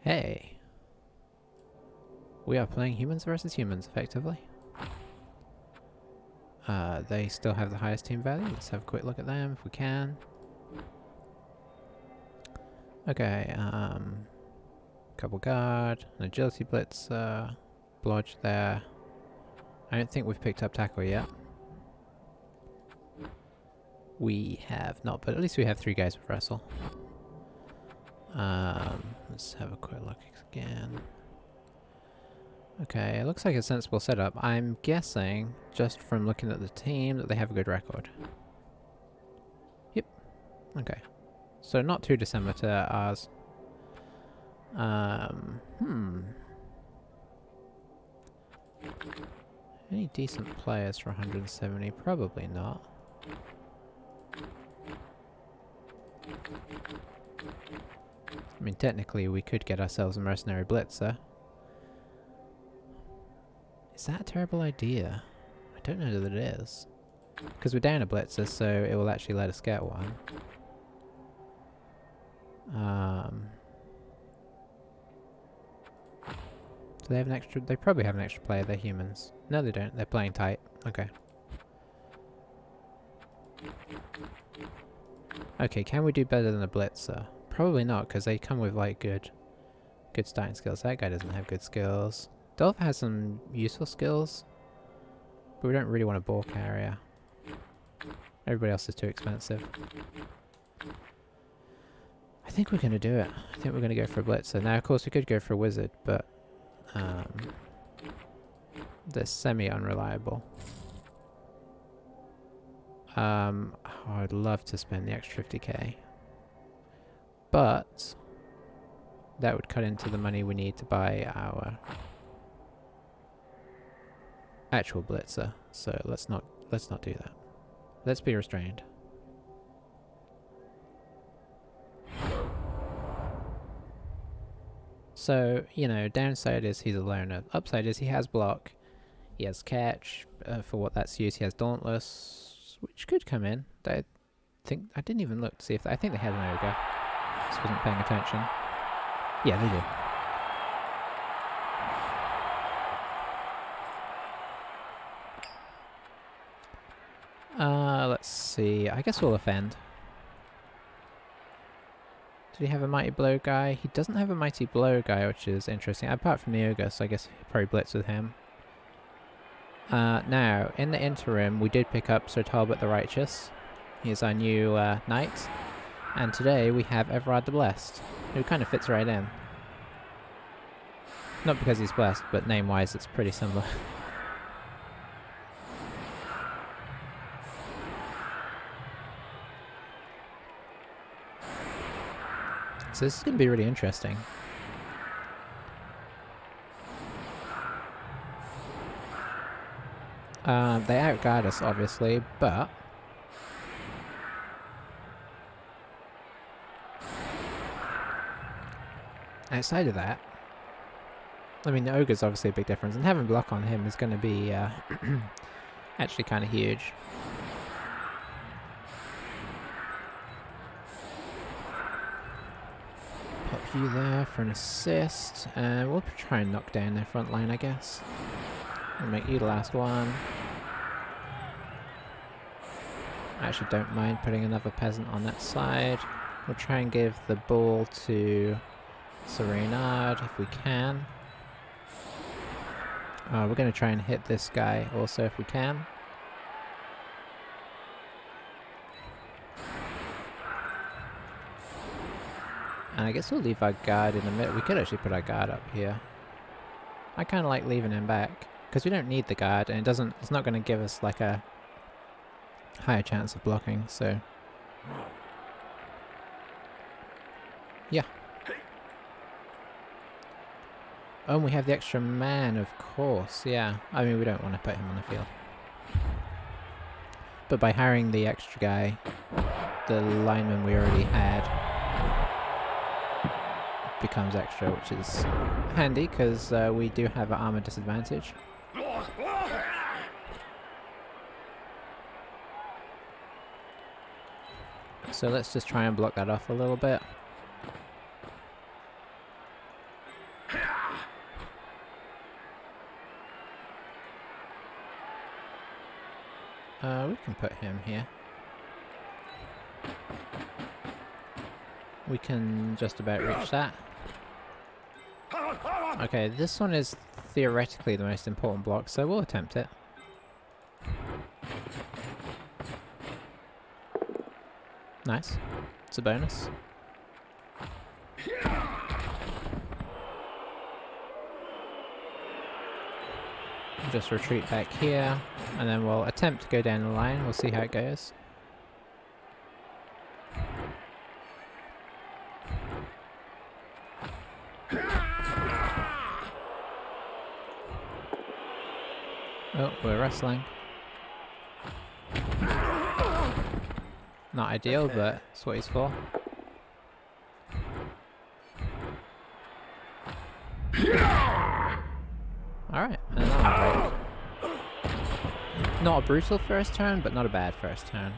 Hey, we are playing humans versus humans, effectively. They still have the highest team value. Let's have a quick look at them if we can. Okay, couple guard, an agility blitz, blodge there. I don't think we've picked up tackle yet. We have not, but at least we have 3 guys with wrestle. Let's have a quick look again. Okay, it looks like a sensible setup. I'm guessing, just from looking at the team, that they have a good record. Yep. Okay. So not too dissimilar to ours. Any decent players for 170? Probably not. I mean, technically we could get ourselves a mercenary blitzer. Is that a terrible idea? I don't know that it is. Because we're down a blitzer, so it will actually let us get one. Do they have an extra? They probably have an extra player. They're humans. No, they don't. They're playing tight. Okay. Okay, can we do better than a blitzer? Probably not, because they come with like good starting skills. That guy doesn't have good skills. Dolph has some useful skills, but we don't really want a ball carrier. Everybody else is too expensive. I think we're going to do it. I think we're going to go for a blitzer. Now, of course, we could go for a wizard, but they're semi-unreliable. I'd love to spend the extra 50k. But that would cut into the money we need to buy our actual blitzer. So let's not do that. Let's be restrained. So, you know, downside is he's a loner. Upside is he has block. He has catch. For what that's used, he has dauntless, which could come in. I didn't even look to see if I think they had an ogre. Just wasn't paying attention. Yeah, they do. Let's see. I guess we'll offend. Did he have a mighty blow guy? He doesn't have a mighty blow guy, which is interesting. Apart from the ogre, so I guess he'll probably blitz with him. Now, in the interim, we did pick up Sir Talbot the Righteous. He is our new knight. And today we have Everard the Blessed, who kind of fits right in. Not because he's blessed, but name-wise it's pretty similar. So this is going to be really interesting. They outguard us, obviously, but outside of that, I mean, the ogre's obviously a big difference, and having block on him is going to be actually kind of huge. Pop you there for an assist, and we'll try and knock down their front line, I guess. I'll make you the last one. I actually don't mind putting another peasant on that side. We'll try and give the ball to Sir Reynard if we can. We're going to try and hit this guy also if we can. And I guess we'll leave our guard in the middle. We could actually put our guard up here. I kind of like leaving him back, because we don't need the guard, and it's not going to give us like a higher chance of blocking, so yeah. Oh, and we have the extra man, of course, yeah. I mean, we don't want to put him on the field. But by hiring the extra guy, the lineman we already had becomes extra, which is handy, because we do have an armor disadvantage. So let's just try and block that off a little bit. We can put him here. We can just about reach that. Okay, this one is theoretically the most important block, so we'll attempt it. Nice. It's a bonus. Just retreat back here, and then we'll attempt to go down the line. We'll see how it goes. Oh, we're wrestling. Not ideal, but that's what he's for. Alright, and another break. Not a brutal first turn, but not a bad first turn.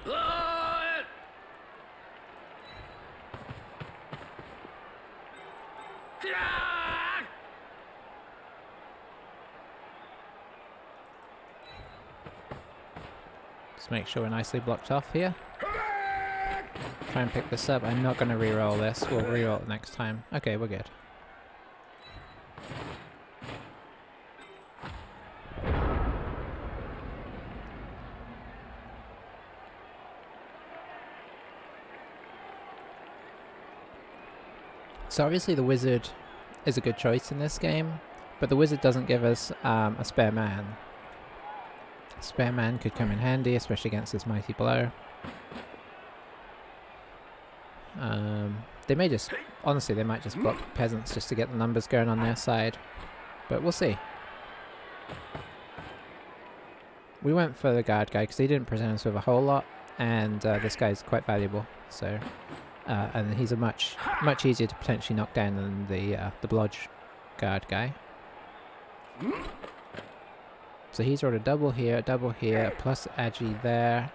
Just make sure we're nicely blocked off here. Try and pick this up. I'm not going to reroll this. We'll reroll it next time. Okay, we're good. So obviously the wizard is a good choice in this game, but the wizard doesn't give us a spare man. A spare man could come in handy, especially against this mighty blow. They may just, honestly, they might just block peasants just to get the numbers going on their side, but we'll see. We went for the guard guy because he didn't present us with a whole lot, and this guy's quite valuable. So, and he's a much easier to potentially knock down than the blodge guard guy. So he's rolled a double here, plus agi there.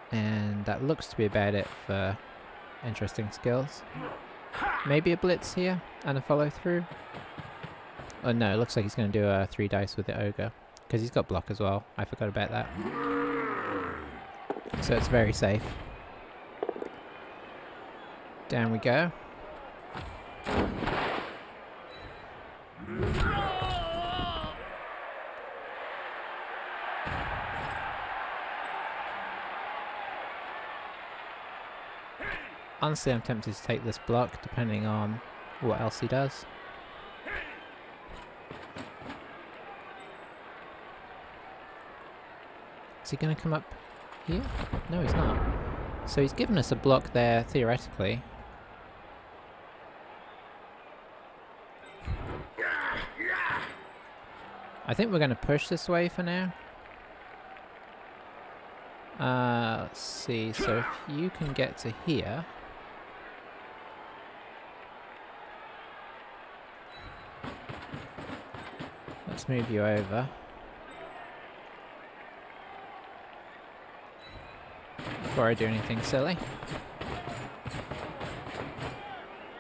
And that looks to be about it for interesting skills. Maybe a blitz here and a follow through. Oh no, it looks like he's going to do a 3 dice with the ogre. Because he's got block as well. I forgot about that. So it's very safe. Down we go. Honestly, I'm tempted to take this block, depending on what else he does. Is he going to come up here? No, he's not. So he's given us a block there, theoretically. I think we're going to push this way for now. Let's see, so if you can get to here... Let's move you over. Before I do anything silly.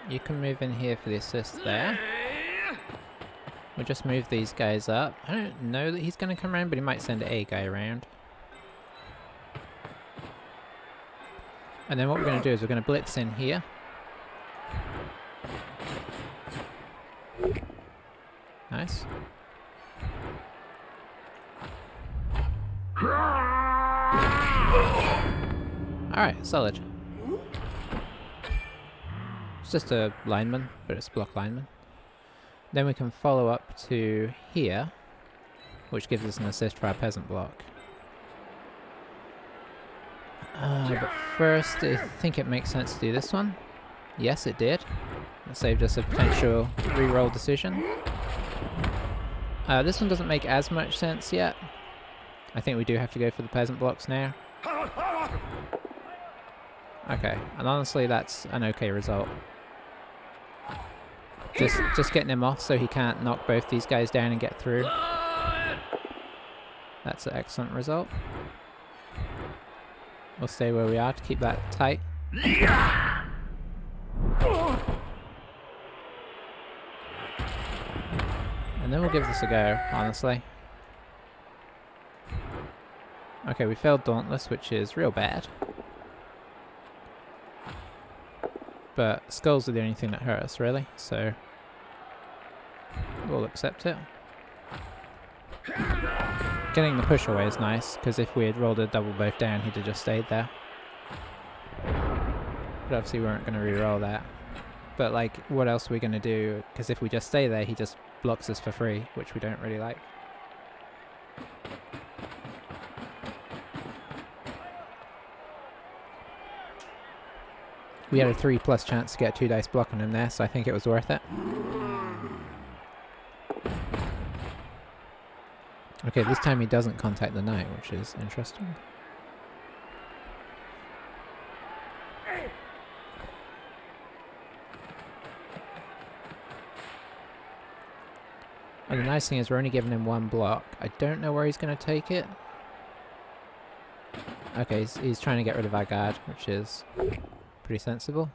You can move in here for the assist there. We'll just move these guys up. I don't know that he's going to come around, but he might send a guy around. And then what we're going to do is we're going to blitz in here. Nice. Alright, solid. It's just a lineman, but it's a block lineman. Then we can follow up to here, which gives us an assist for our peasant block. But first, I think it makes sense to do this one. Yes, it did. It saved us a potential reroll decision. This one doesn't make as much sense yet. I think we do have to go for the peasant blocks now. Okay, and honestly, that's an okay result. Just getting him off so he can't knock both these guys down and get through. That's an excellent result. We'll stay where we are to keep that tight. And then we'll give this a go, honestly. Okay, we failed Dauntless, which is real bad. But skulls are the only thing that hurt us, really, so we'll accept it. Getting the push away is nice, because if we had rolled a double both down, he'd have just stayed there. But obviously we weren't going to re-roll that. But like, what else are we going to do? Because if we just stay there, he just blocks us for free, which we don't really like. We had a 3+ chance to get a 2 dice block on him there, so I think it was worth it. Okay, this time he doesn't contact the knight, which is interesting. And the nice thing is we're only giving him 1 block. I don't know where he's going to take it. Okay, he's trying to get rid of our guard, which is pretty sensible.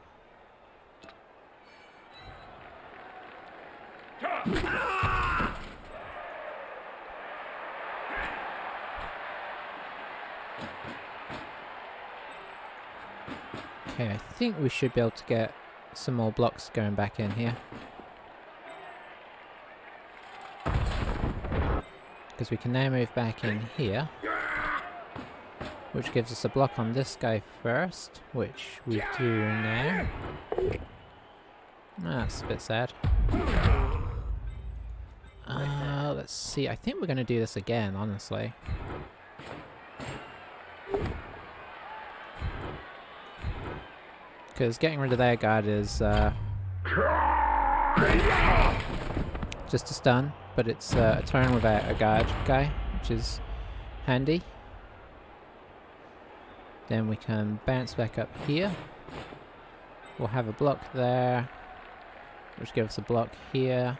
Okay, I think we should be able to get some more blocks going back in here. Because we can now move back in here. Which gives us a block on this guy first, which we do now. That's a bit sad. Let's see, I think we're going to do this again, honestly. Because getting rid of their guard is just a stun, but it's a turn without a guard guy, which is handy. Then we can bounce back up here. We'll have a block there, which gives us a block here.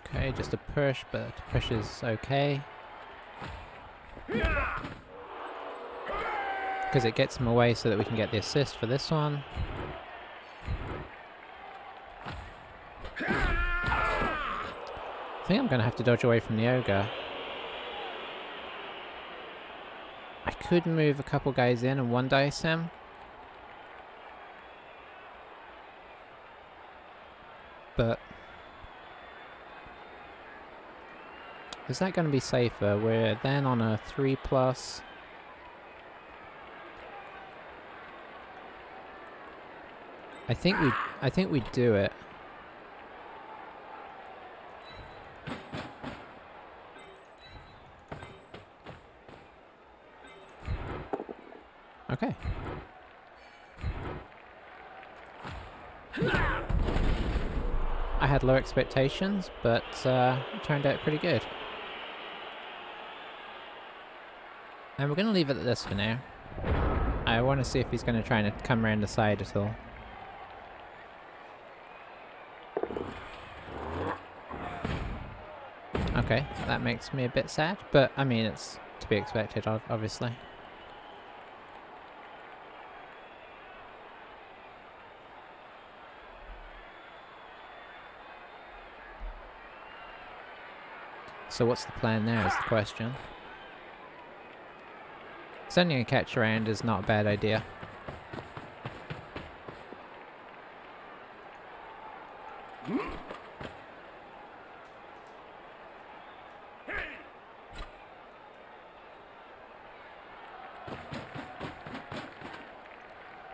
Okay, just a push, but the push is okay. Because it gets him away so that we can get the assist for this one. I think I'm going to have to dodge away from the ogre. I could move a couple guys in and 1 dice him. But is that going to be safer? We're then on a 3+. I think we do it. Okay. I had low expectations, but it turned out pretty good. And we're going to leave it at this for now. I want to see if he's going to try and come around the side at all. Okay, that makes me a bit sad, but I mean, it's to be expected, obviously. So what's the plan now is the question. Sending a catch around is not a bad idea.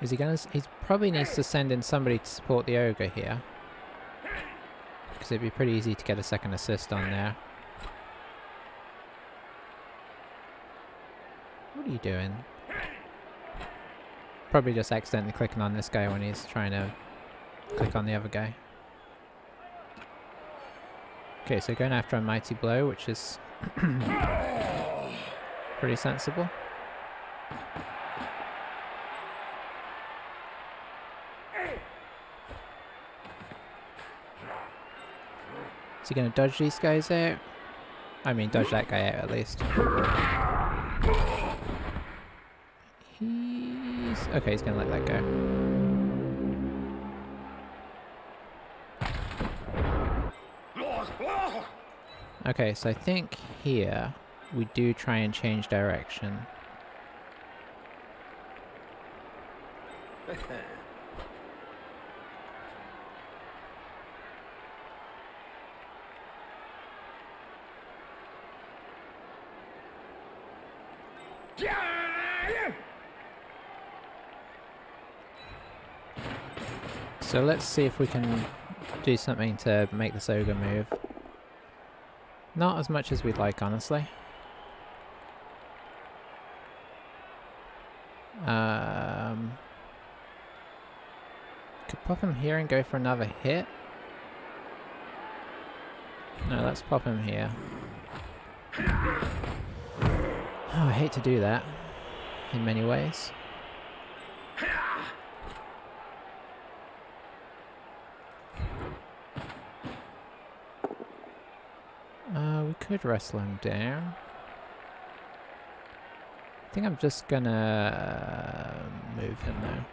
Is he gonna? He probably needs to send in somebody to support the ogre here, because it'd be pretty easy to get a second assist on there. What are you doing? Probably just accidentally clicking on this guy when he's trying to click on the other guy. Okay, so going after a mighty blow, which is pretty sensible. Is he going to dodge these guys out? I mean, dodge that guy out at least. Okay, he's going to let that go. Okay, so I think here we do try and change direction. So let's see if we can do something to make this ogre move. Not as much as we'd like, honestly. Could pop him here and go for another hit. No, let's pop him here. Oh, I hate to do that in many ways. We could wrestle him down. I think I'm just gonna move him now.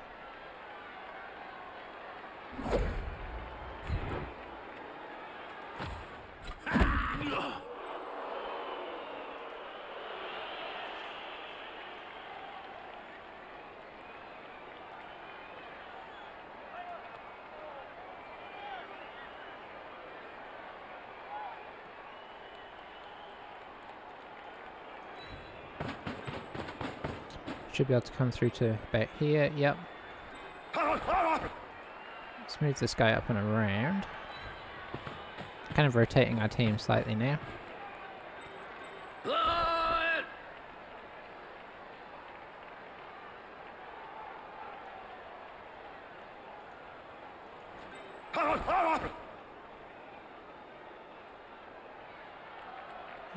Should be able to come through to about here, yep. Let's move this guy up and around. Kind of rotating our team slightly now.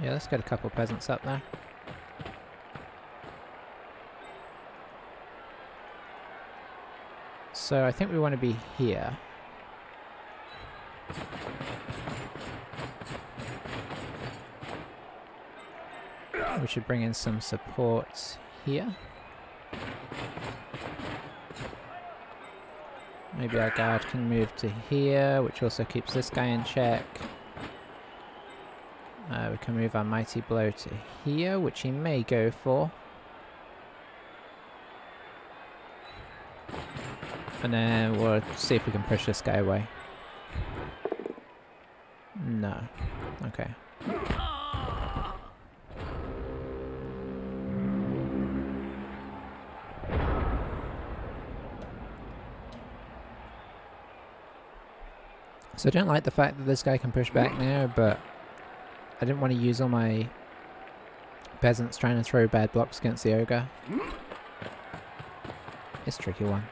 Yeah, let's get a couple peasants up there. So I think we want to be here. We should bring in some support here. Maybe our guard can move to here, which also keeps this guy in check. We can move our mighty blow to here, which he may go for. And then we'll see if we can push this guy away. No. Okay. So I don't like the fact that this guy can push back now, but I didn't want to use all my peasants trying to throw bad blocks against the ogre. It's a tricky one.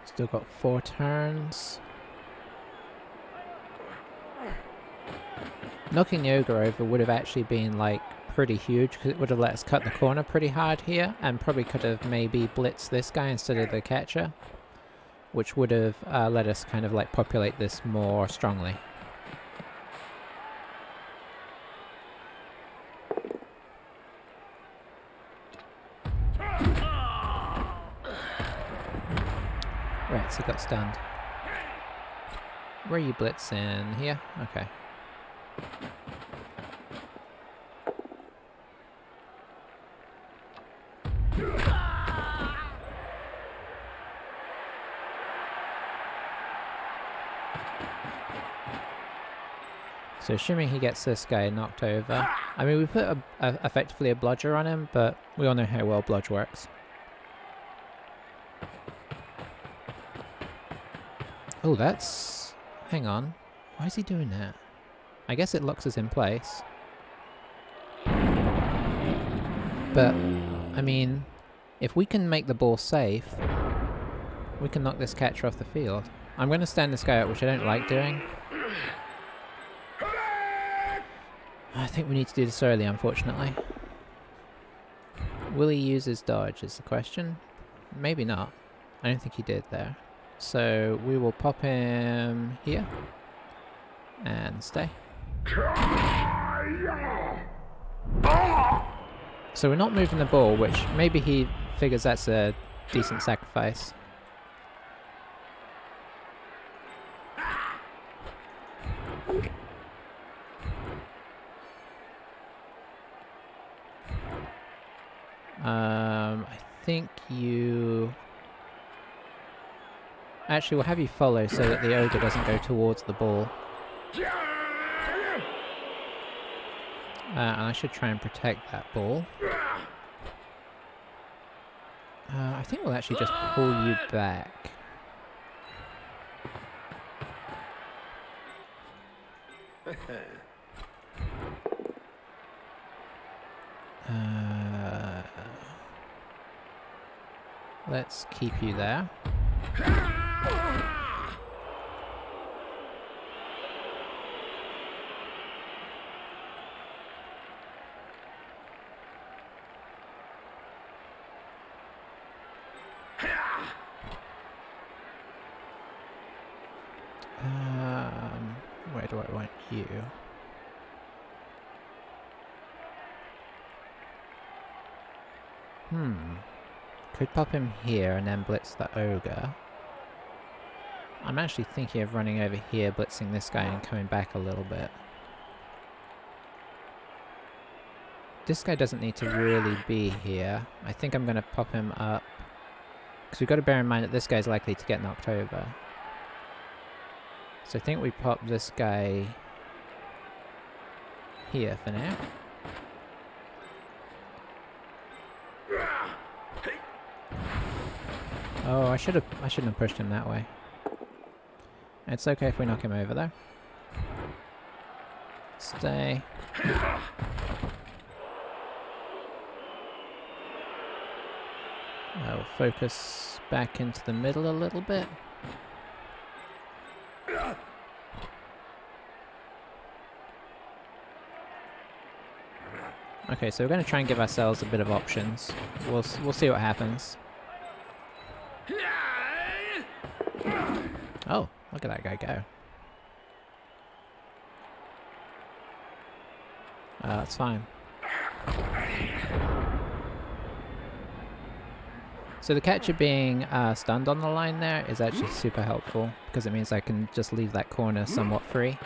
Still got 4 turns. Knocking the ogre over would have actually been like pretty huge because it would have let us cut the corner pretty hard here and probably could have maybe blitzed this guy instead of the catcher, which would have let us kind of like populate this more strongly. Right, so he got stunned. Where are you blitzing? Here? Okay. So assuming he gets this guy knocked over. I mean, we put effectively a bludger on him, but we all know how well bludge works. Oh, that's... Hang on. Why is he doing that? I guess it locks us in place. But, I mean, if we can make the ball safe, we can knock this catcher off the field. I'm going to stand this guy out, which I don't like doing. I think we need to do this early, unfortunately. Will he use his dodge is the question. Maybe not. I don't think he did there. So we will pop him here. And stay. So we're not moving the ball, which maybe he figures that's a decent sacrifice. I think you... Actually, we'll have you follow so that the ogre doesn't go towards the ball. And I should try and protect that ball. I think we'll actually just pull you back. Let's keep you there. Where do I want you? Could pop him here and then blitz the ogre. I'm actually thinking of running over here, blitzing this guy and coming back a little bit. This guy doesn't need to really be here. I think I'm going to pop him up. Because we've got to bear in mind that this guy's likely to get knocked over. So I think we pop this guy here for now. Oh, I shouldn't have pushed him that way. It's okay if we knock him over though. Stay. I'll focus back into the middle a little bit. Okay, so we're going to try and give ourselves a bit of options. We'll see what happens. Oh, look at that guy go. That's fine. So the catcher being stunned on the line there is actually super helpful, because it means I can just leave that corner somewhat free.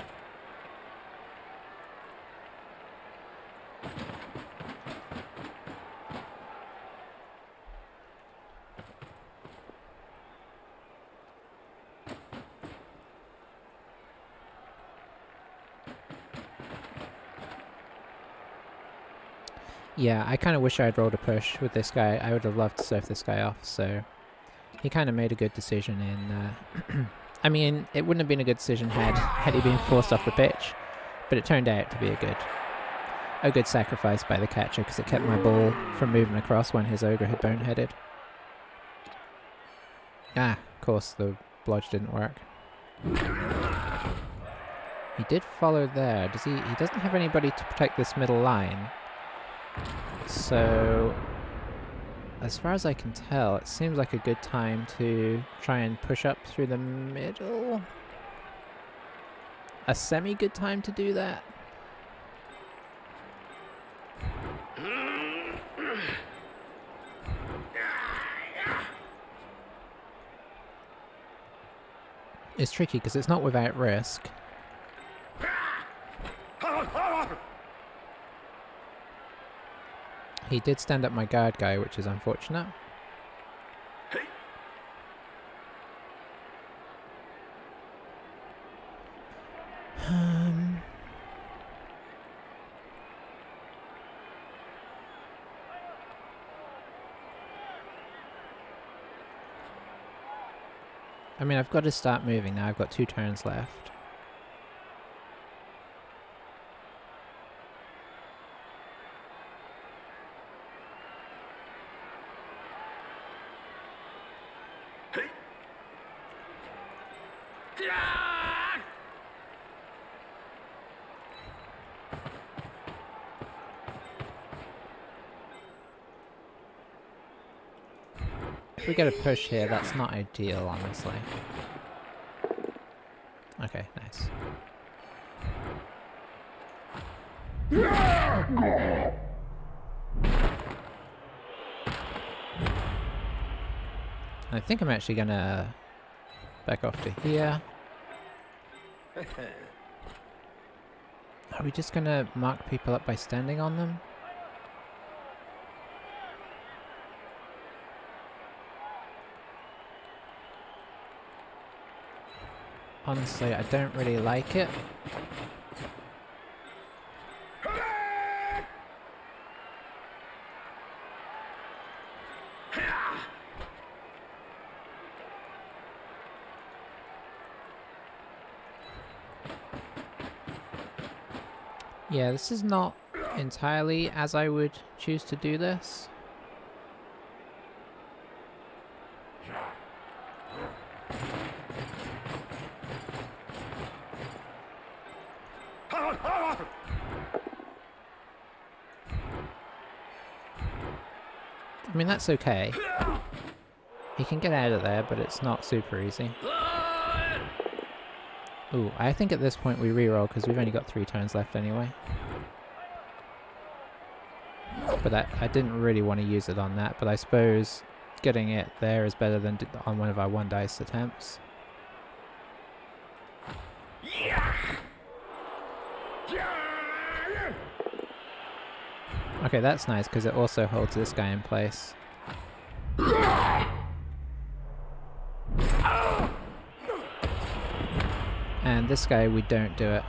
Yeah, I kind of wish I'd rolled a push with this guy. I would have loved to serve this guy off, so he kind of made a good decision in... I mean, it wouldn't have been a good decision had he been forced off the pitch, but it turned out to be a good sacrifice by the catcher, because it kept my ball from moving across when his ogre had boneheaded. Ah, of course, the blodge didn't work. He did follow there. Does he doesn't have anybody to protect this middle line. So, as far as I can tell, it seems like a good time to try and push up through the middle. A semi-good time to do that. It's tricky because it's not without risk. He did stand up my guard guy, which is unfortunate. I mean, I've got to start moving now. I've got 2 turns left. If we get a push here, that's not ideal, honestly. Okay, nice. I think I'm actually gonna back off to here. Are we just gonna mark people up by standing on them? Honestly, I don't really like it. Yeah, this is not entirely as I would choose to do this. I mean, that's okay. He can get out of there, but it's not super easy. Ooh, I think at this point we reroll because we've only got 3 turns left anyway. But I didn't really want to use it on that, but I suppose getting it there is better than on one of our 1 dice attempts. Okay, that's nice because it also holds this guy in place. And this guy, we don't do it.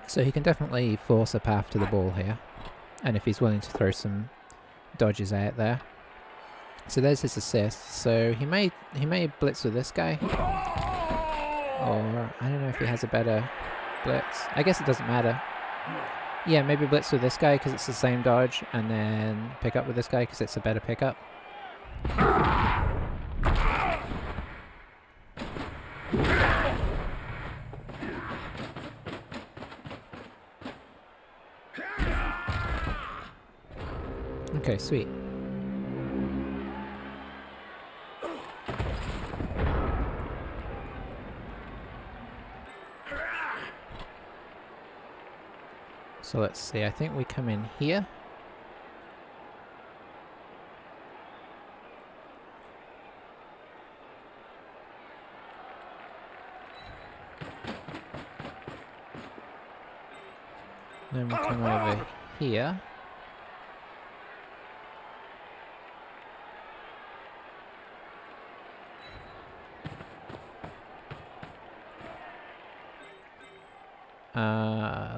So he can definitely force a path to the ball here. And if he's willing to throw some dodges out there. So there's his assist. So he may blitz with this guy. Or I don't know if he has a better blitz. I guess it doesn't matter. Yeah, maybe blitz with this guy because it's the same dodge, and then pick up with this guy because it's a better pickup. Okay, sweet. So let's see, I think we come in here. Then we come over here.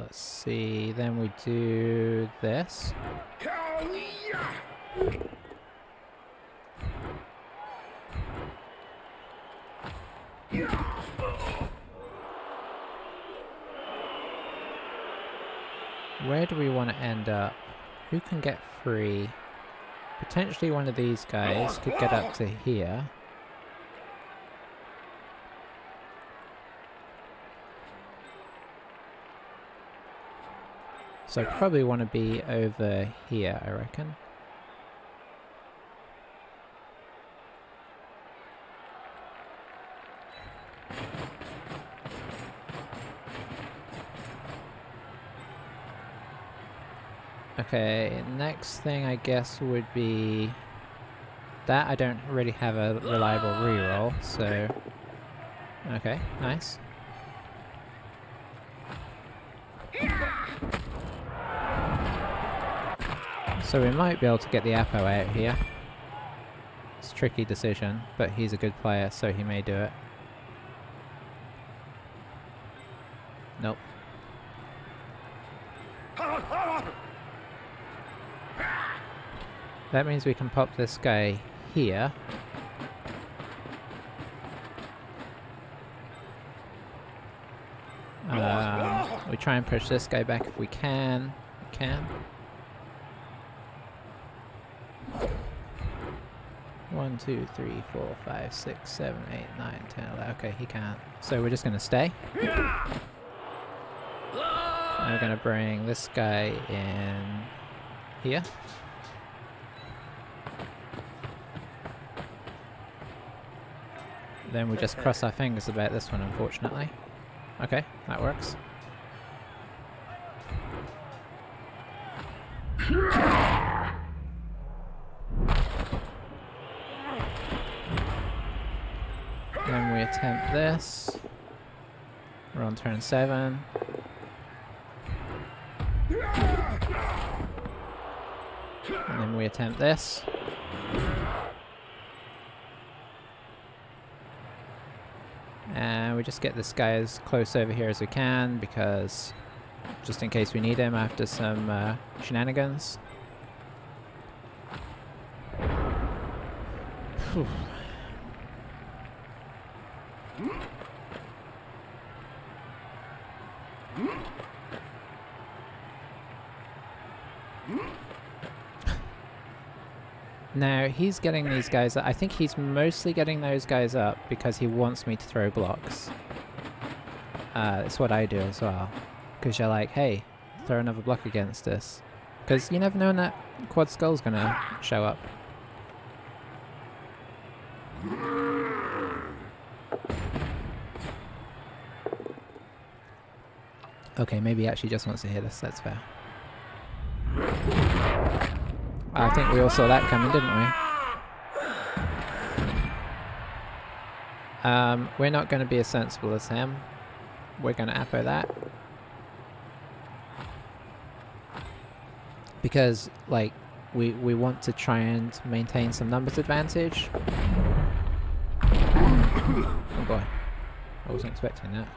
Let's see, then we do this. Where do we want to end up? Who can get free? Potentially one of these guys could get up to here. So I probably want to be over here, I reckon. Okay, next thing I guess would be that. I don't really have a reliable reroll, so... Okay, nice. So we might be able to get the Apo out here. It's a tricky decision, but he's a good player, so he may do it. Nope. That means we can pop this guy here. We try and push this guy back if we can. We can. 1, 2, 3, 4, 5, 6, 7, 8, 9, 10, 11. Okay, he can't. So we're just going to stay. And we're going to bring this guy in here. Then we just cross our fingers about this one, unfortunately. Okay, that works. Then we attempt this. We're on turn 7. And then we attempt this. And we just get this guy as close over here as we can, because just in case we need him after some shenanigans. Whew. Now, he's getting these guys up. I think he's mostly getting those guys up because he wants me to throw blocks. That's what I do as well. Because you're like, hey, throw another block against us. Because you never know when that quad skull's going to show up. Okay, maybe he actually just wants to hit us. That's fair. I think we all saw that coming, didn't we? We're not going to be as sensible as him. We're going to appo that. Because, like, we want to try and maintain some numbers advantage. Oh boy. I wasn't expecting that.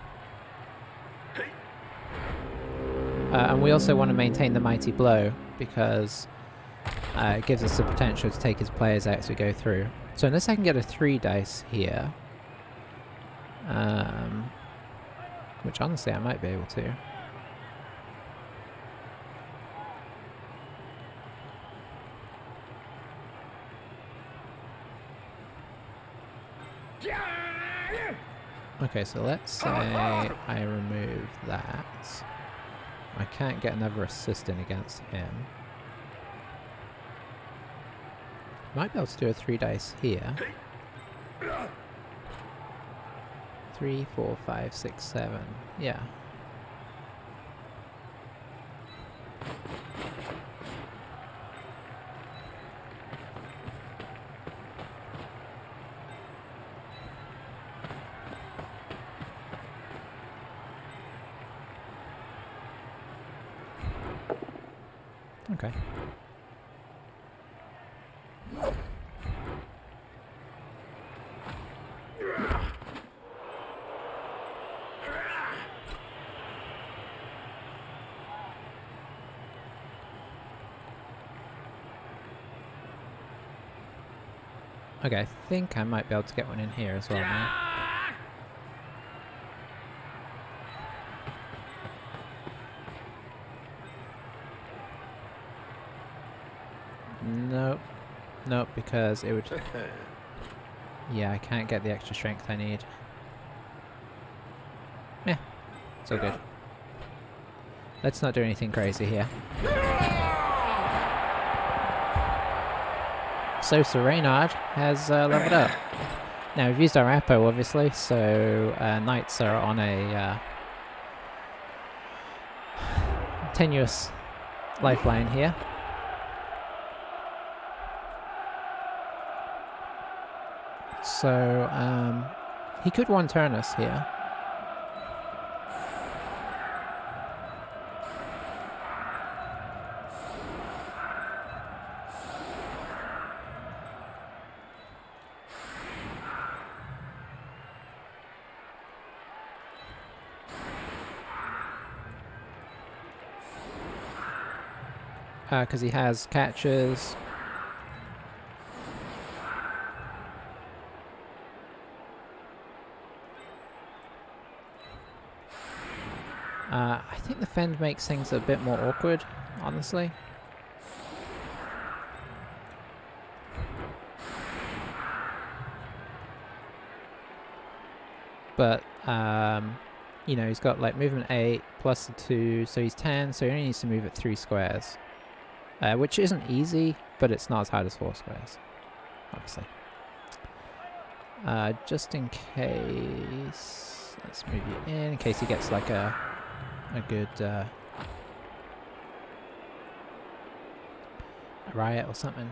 And we also want to maintain the mighty blow, because it gives us the potential to take his players out as we go through. So unless I can get a 3 dice here, which honestly I might be able to. Okay, so let's say I remove that. I can't get another assist in against him. Might be able to do a 3 dice here. 3, 4, 5, 6, 7. Yeah. Okay. Okay, I think I might be able to get one in here as well now. Nope. Nope, because it would... Yeah, I can't get the extra strength I need. Yeah, it's all good. Let's not do anything crazy here. So Sir Reynard has leveled up. Now we've used our Appo obviously, so knights are on a tenuous lifeline here. So he could one-turn us here. Because he has catches. I think the fend makes things a bit more awkward, honestly. But, you know, he's got like movement 8 plus the 2, so he's 10, so he only needs to move it 3 squares. Which isn't easy, but it's not as hard as 4 squares, obviously. Just in case... Let's move you in case he gets like a good a riot or something.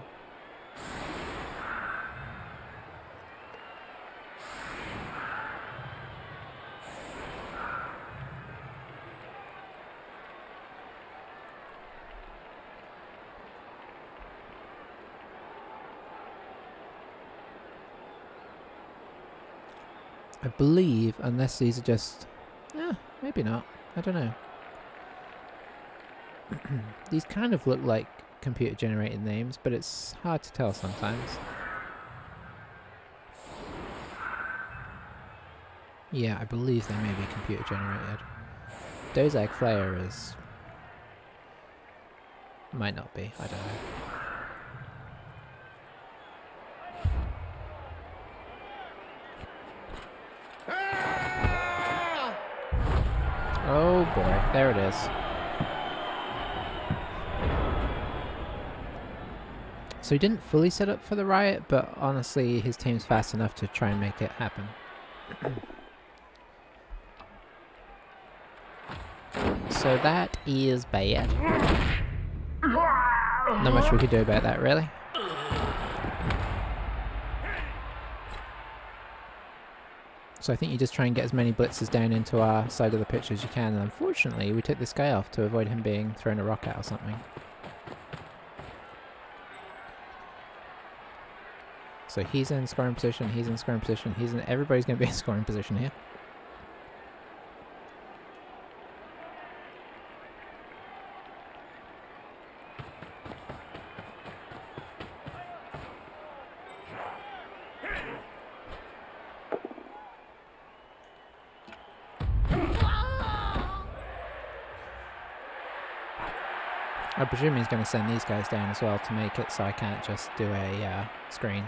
I believe, unless these are just... maybe not. I don't know. These kind of look like computer-generated names, but it's hard to tell sometimes. Yeah, I believe they may be computer-generated. Dozag Flayer is... might not be, I don't know. Oh boy, there it is. So he didn't fully set up for the riot, but honestly his team's fast enough to try and make it happen. So that is bad. Not much we could do about that, really. So I think you just try and get as many blitzers down into our side of the pitch as you can, and unfortunately we took this guy off to avoid him being thrown a rock at or something. So he's in scoring position, he's in scoring position, everybody's going to be in scoring position here. I presume he's going to send these guys down as well to make it so I can't just do a screen.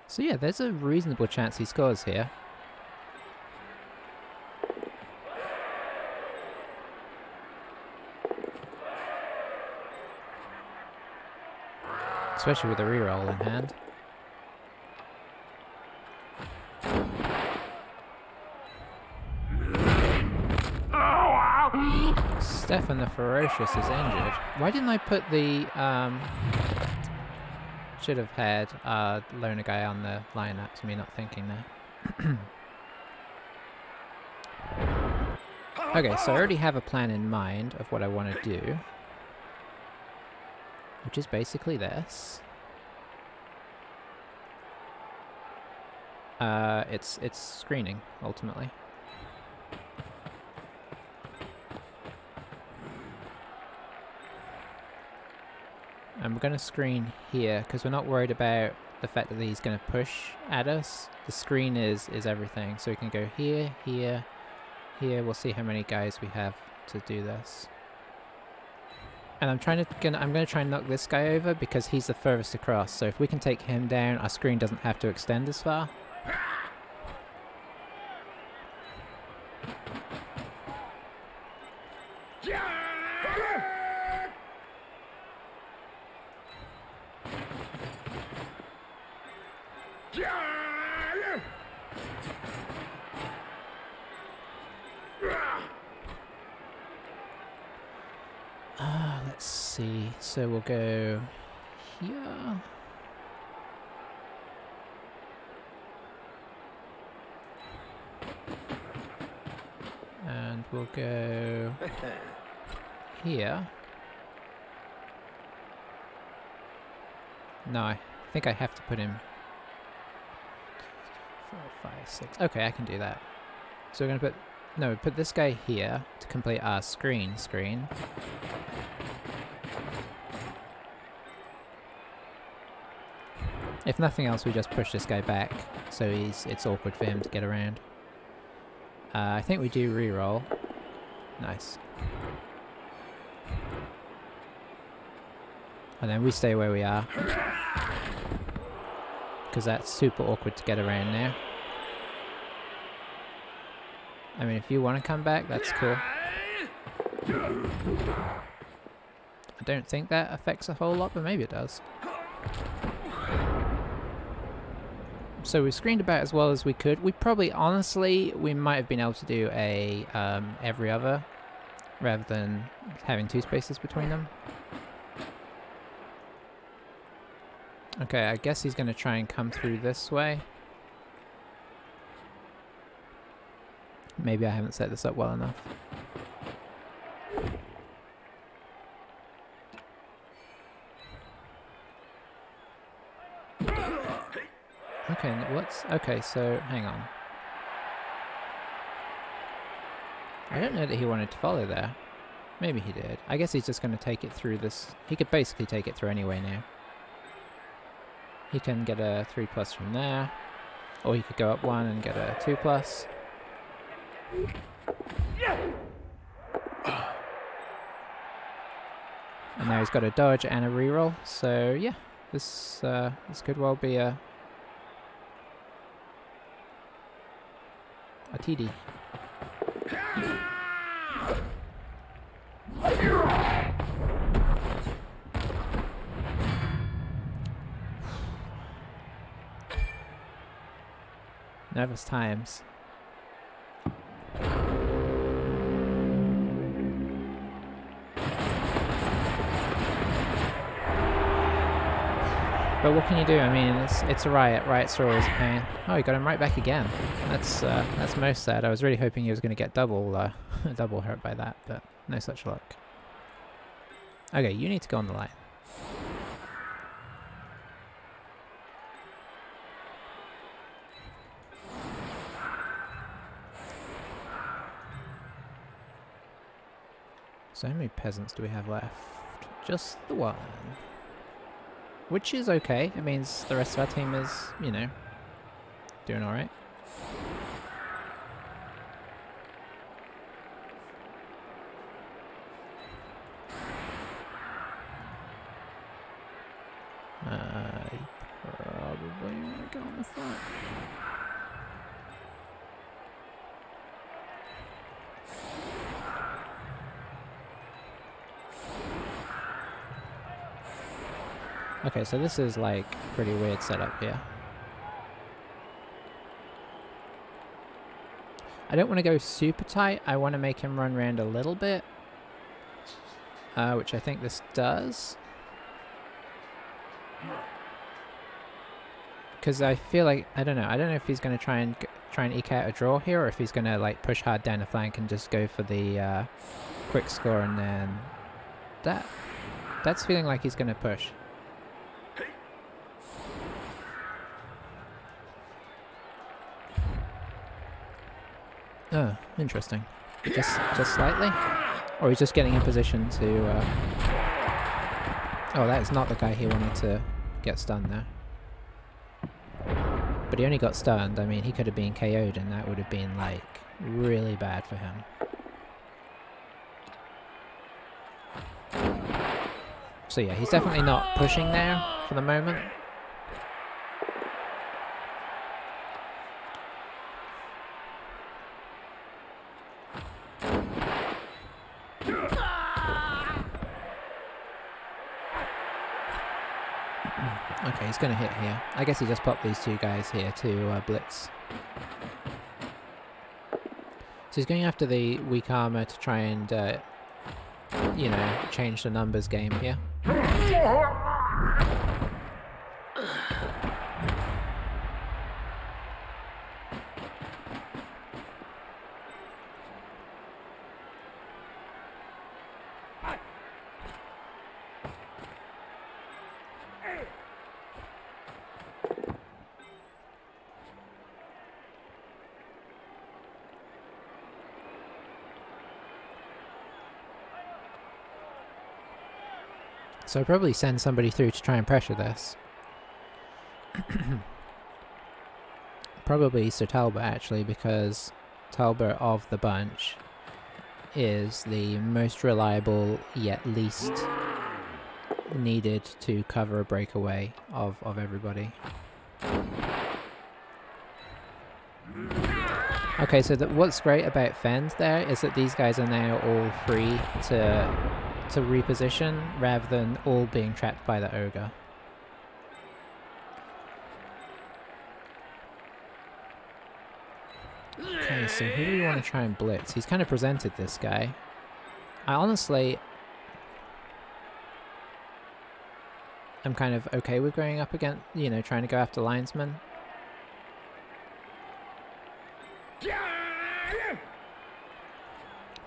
So yeah, there's a reasonable chance he scores here. Especially with a reroll in hand. Stefan the Ferocious is injured. Why didn't I put the... should have had loner guy on the line. That's me not thinking there. Okay, so I already have a plan in mind of what I want to do. Which is basically this. It's screening, ultimately. And we're going to screen here, because we're not worried about the fact that he's going to push at us. The screen is everything. So we can go here, here, here. We'll see how many guys we have to do this. And I'm going to try and knock this guy over because he's the furthest across. So if we can take him down, our screen doesn't have to extend as far. Let's see. So we'll go here. And we'll go here. No, I think I have to put him 4, 5, 6. Okay, I can do that. So we're going to put this guy here to complete our screen. If nothing else, we just push this guy back, so it's awkward for him to get around. I think we do reroll. Nice. And then we stay where we are. Because that's super awkward to get around now. I mean, if you want to come back, that's cool. I don't think that affects a whole lot, but maybe it does. So we screened about as well as we could. We probably, honestly, we might have been able to do a every other, rather than having 2 spaces between them. Okay, I guess he's going to try and come through this way. Maybe I haven't set this up well enough. Okay, okay, so hang on. I don't know that he wanted to follow there. Maybe he did. I guess he's just going to take it through this. He could basically take it through anyway now. He can get a 3+ from there, or he could go up 1 and get a 2+. And now he's got a dodge and a reroll, so yeah, this could well be a TD. Nervous times. But what can you do? I mean, it's a riot. Riots are always a pain. Oh, he got him right back again. That's most sad. I was really hoping he was going to get double double hurt by that, but no such luck. Okay, you need to go on the line. So how many peasants do we have left? Just the 1. Which is okay. It means the rest of our team is, you know, doing alright. You probably want to go on the front. Okay, so this is like pretty weird setup here. I don't want to go super tight. I want to make him run around a little bit, which I think this does. Because I feel like, I don't know if he's going to try and eke out a draw here, or if he's going to like push hard down the flank and just go for the quick score, and then that's feeling like he's going to push. Oh, interesting. Just slightly? Or he's just getting in position to... Oh, that is not the guy he wanted to get stunned there. But he only got stunned. I mean, he could have been KO'd and that would have been, like, really bad for him. So yeah, he's definitely not pushing there for the moment. Okay, he's going to hit here. I guess he just popped these 2 guys here to blitz. So he's going after the weak armor to try and, you know, change the numbers game here. So I'd probably send somebody through to try and pressure this. Probably Sir Talbot, actually, because Talbot of the bunch is the most reliable yet least needed to cover a breakaway of everybody. Okay, so what's great about Fens there is that these guys are now all free to reposition rather than all being trapped by the ogre. Okay, so who do we want to try and blitz? He's kind of presented this guy. I honestly... I'm kind of okay with going up against, you know, trying to go after linesmen.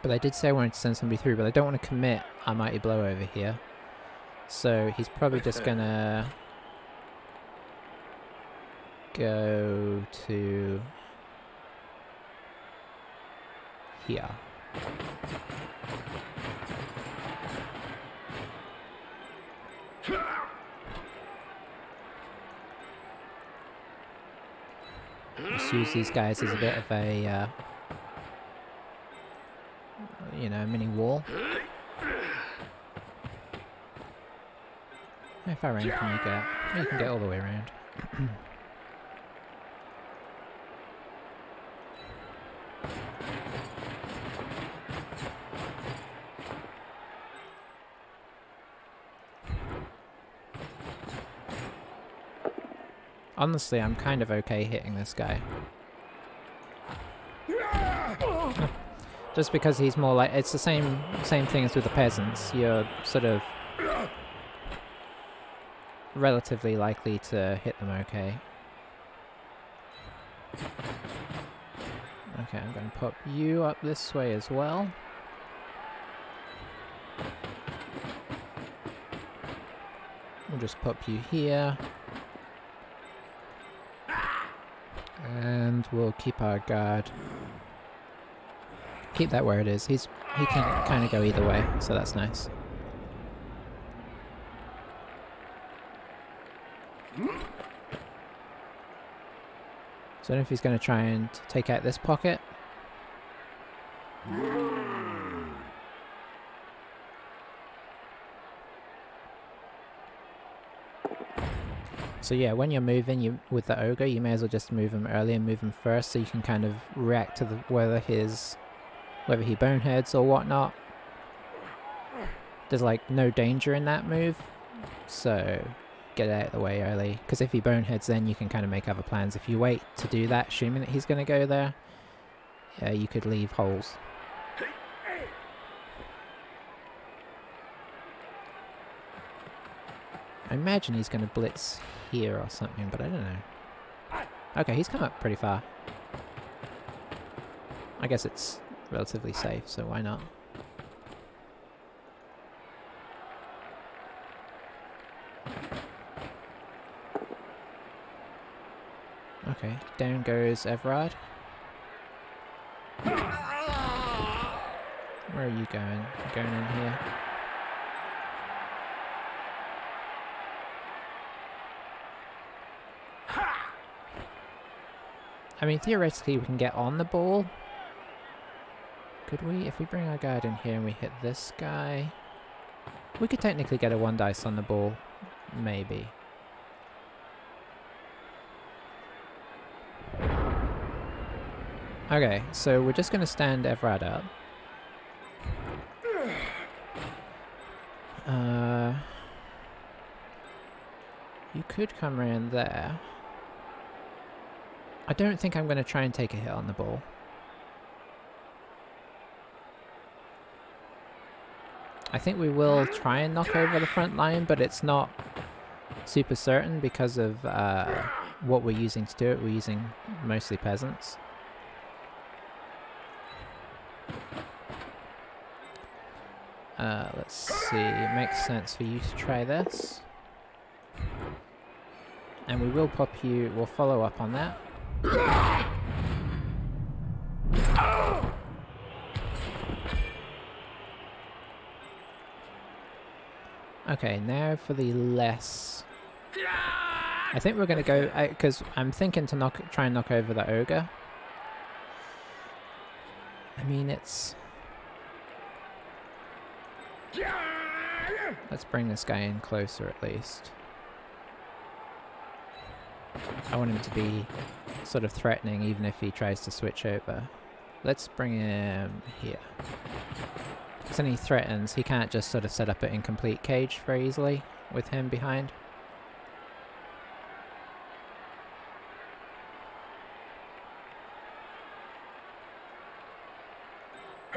But I did say I wanted to send somebody through, but I don't want to commit a mighty blow over here. So he's probably just gonna go to here. Just use these guys as a bit of a, you know, mini wall. How far around can you get? You can get all the way around. Honestly, I'm kind of okay hitting this guy. Just because he's more like, it's the same thing as with the peasants. You're sort of relatively likely to hit them okay. Okay, I'm going to pop you up this way as well. We'll just pop you here. And we'll keep our guard. Keep that where it is. He can kind of go either way, so that's nice. So I don't know if he's going to try and take out this pocket. So yeah, when you're moving with the ogre, you may as well just move him early and move him first, so you can kind of react to whether he boneheads or whatnot. There's like no danger in that move, so get out of the way early. Because if he boneheads, then you can kind of make other plans. If you wait to do that, assuming that he's going to go there, you could leave holes. I imagine he's going to blitz here or something, but I don't know. Okay, he's come up pretty far. I guess it's relatively safe, so why not? Okay, down goes Everard. Where are you going? You're going in here. I mean, theoretically we can get on the ball. Could we? If we bring our guard in here and we hit this guy... We could technically get a 1 dice on the ball. Maybe. Okay, so we're just going to stand Everard up. You could come around there. I don't think I'm going to try and take a hit on the ball. I think we will try and knock over the front line, but it's not super certain because of what we're using to do it. We're using mostly peasants. Let's see, it makes sense for you to try this. And we will pop you, we'll follow up on that. Okay, now for the less... I think we're going to go... because I'm thinking to try and knock over the ogre. I mean, it's... Let's bring this guy in closer at least. I want him to be sort of threatening even if he tries to switch over. Let's bring him here. Because when he threatens, he can't just sort of set up an incomplete cage very easily with him behind.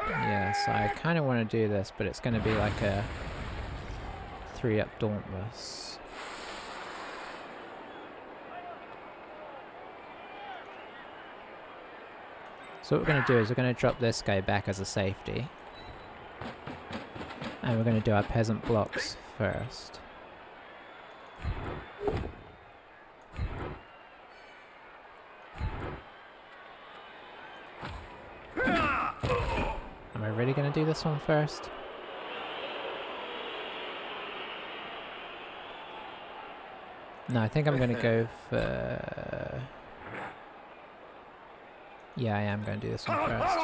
Yeah, so I kind of want to do this, but it's going to be like a 3-up Dauntless. So what we're going to do is we're going to drop this guy back as a safety. And we're going to do our peasant blocks first. Am I really going to do this one first? No, I think I'm going to go for... Yeah, I am going to do this one first.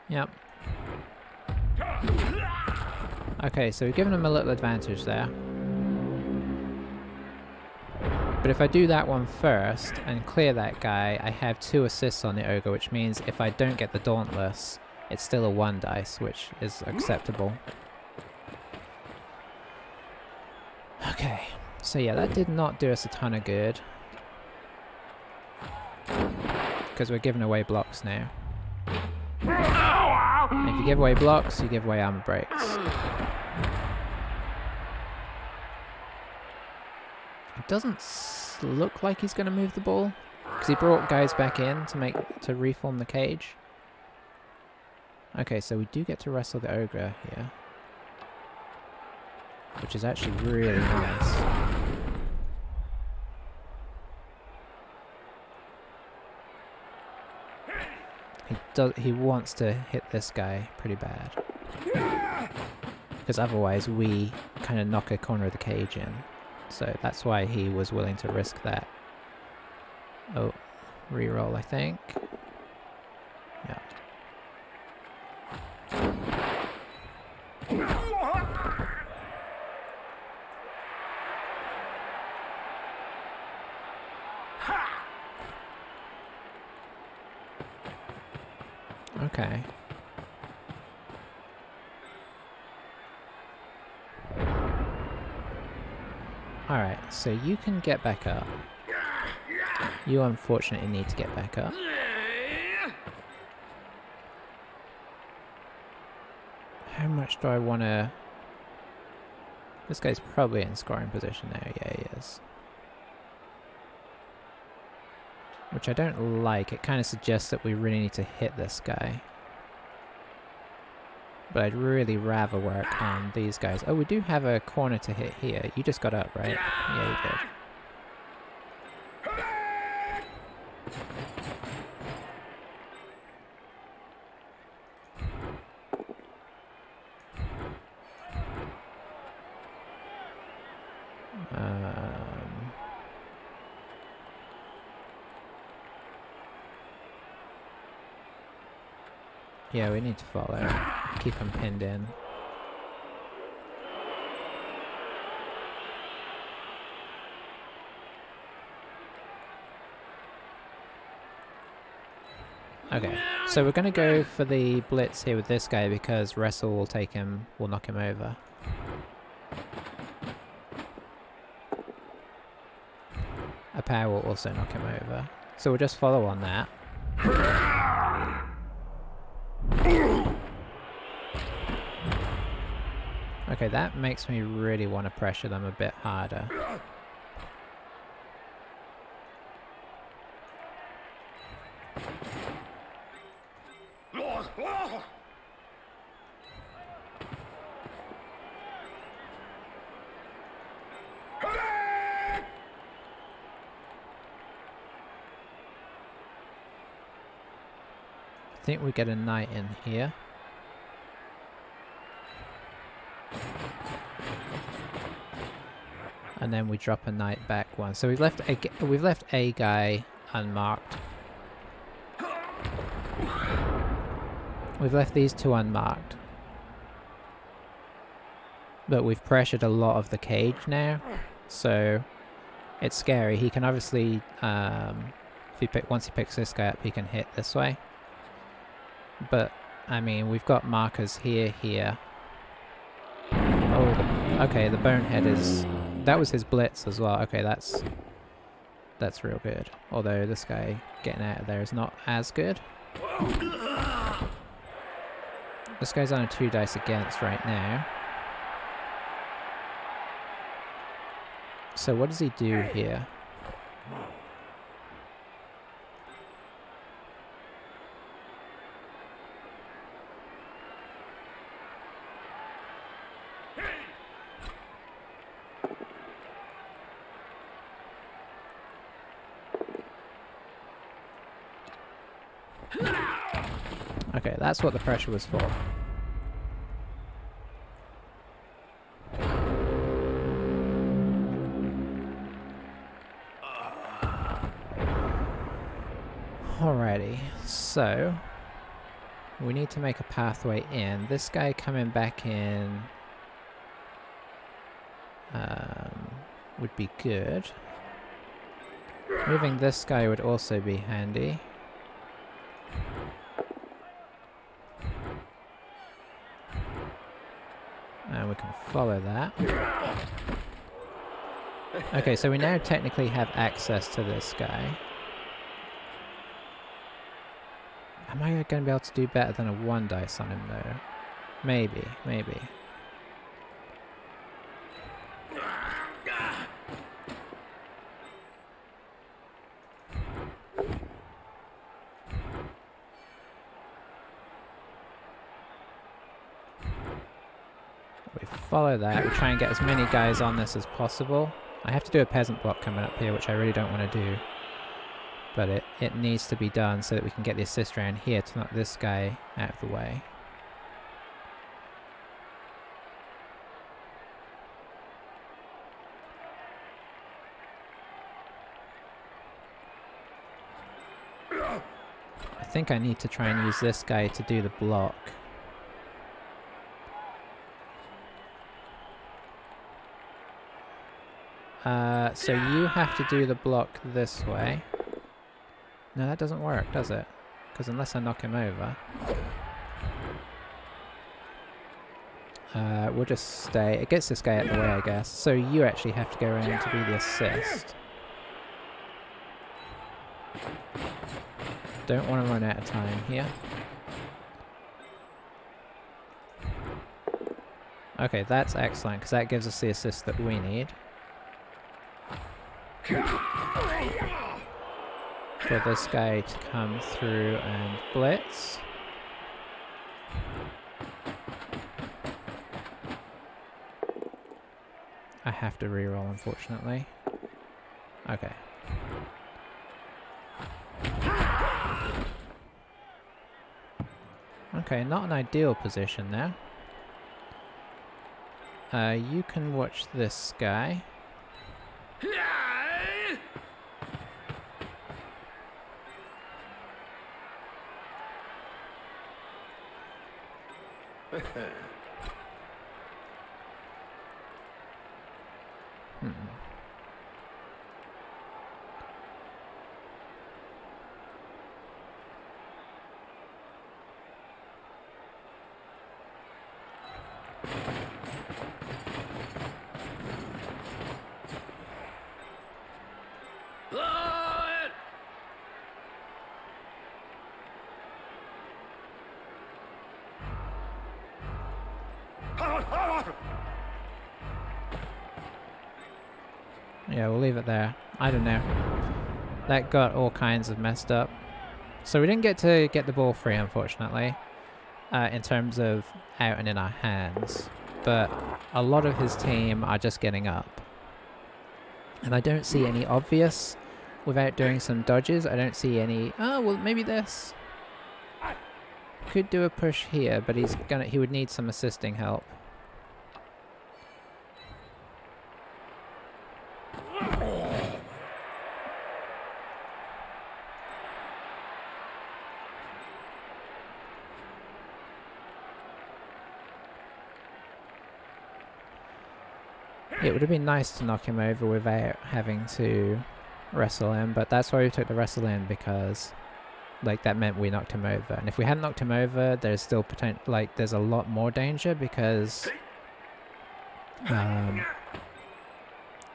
Yep. Okay, so we've given him a little advantage there. But if I do that one first and clear that guy, I have 2 assists on the ogre, which means if I don't get the Dauntless, it's still a 1 dice, which is acceptable. Okay, so yeah, that did not do us a ton of good. Because we're giving away blocks now. And if you give away blocks, you give away armor breaks. It doesn't look like he's going to move the ball. Because he brought guys back in to reform the cage. Okay, so we do get to wrestle the ogre here. Which is actually really nice. He wants to hit this guy pretty bad. Because otherwise we kind of knock a corner of the cage in. So that's why he was willing to risk that. Oh, reroll I think. Yeah. Okay. Alright, so you can get back up. You unfortunately need to get back up. How much do I want to... This guy's probably in scoring position now. Yeah, he is. Which I don't like. It kind of suggests that we really need to hit this guy. But I'd really rather work on these guys. Oh, we do have a corner to hit here. You just got up, right? Yeah, you did. Yeah, we need to follow. Keep him pinned in. Okay, so we're going to go for the blitz here with this guy because wrestle will take him, will knock him over. A power will also knock him over. So we'll just follow on that. Okay, that makes me really want to pressure them a bit harder. I think we get a knight in here. And then we drop a knight back one. So we've left a guy unmarked. We've left these 2 unmarked. But we've pressured a lot of the cage now, so it's scary. He can obviously, once he picks this guy up, he can hit this way. But I mean, we've got markers here. Oh, okay. The bonehead that was his blitz as well. Okay, that's real good. Although this guy getting out of there is not as good. This guy's on a 2 dice against right now. So what does he do here? Okay, that's what the pressure was for. Alrighty, so we need to make a pathway in. This guy coming back in would be good. Moving this guy would also be handy. And we can follow that. Okay, so we now technically have access to this guy. Am I going to be able to do better than a 1 dice on him though? Maybe. We follow that, we try and get as many guys on this as possible. I have to do a peasant block coming up here, which I really don't want to do. But it needs to be done so that we can get the assist around here to knock this guy out of the way. I think I need to try and use this guy to do the block. So you have to do the block this way. No, that doesn't work, does it? Because unless I knock him over... we'll just stay. It gets this guy out of the way, I guess. So you actually have to go around to be the assist. Don't want to run out of time here. Okay, that's excellent, because that gives us the assist that we need. For this guy to come through and blitz. I have to reroll, unfortunately. Okay. Okay, not an ideal position there. You can watch this guy. Yeah, we'll leave it there. I don't know. That got all kinds of messed up. So we didn't get to get the ball free, unfortunately, in terms of out and in our hands. But a lot of his team are just getting up. And I don't see any obvious, without doing some dodges, I don't see any, oh, well, maybe this. Could do a push here, but he would need some assisting help. It would have been nice to knock him over without having to wrestle him, but that's why we took the wrestle in, because like that meant we knocked him over. And if we hadn't knocked him over, there's still potential, like there's a lot more danger, because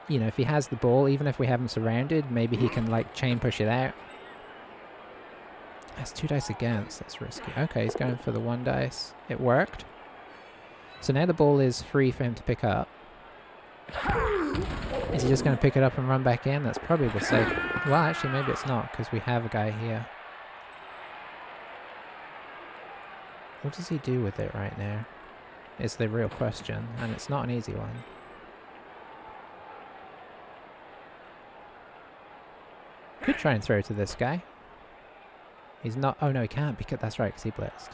you know, if he has the ball, even if we have him surrounded, maybe he can like chain push it out. That's 2 dice against, that's risky. Okay, he's going for the 1 dice. It worked. So now the ball is free for him to pick up. Is he just going to pick it up and run back in? That's probably the safe. Well, actually, maybe it's not, because we have a guy here. What does he do with it right now? Is the real question, and it's not an easy one. Could try and throw to this guy. He's not. Oh no, he can't, because that's right, because he blitzed.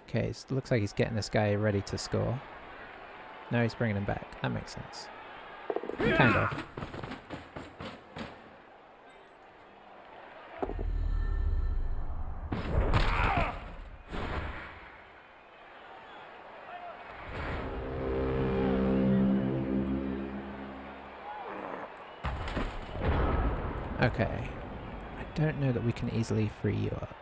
Okay, so looks like he's getting this guy ready to score. No, he's bringing him back. That makes sense. Kind of. Okay. I don't know that we can easily free you up.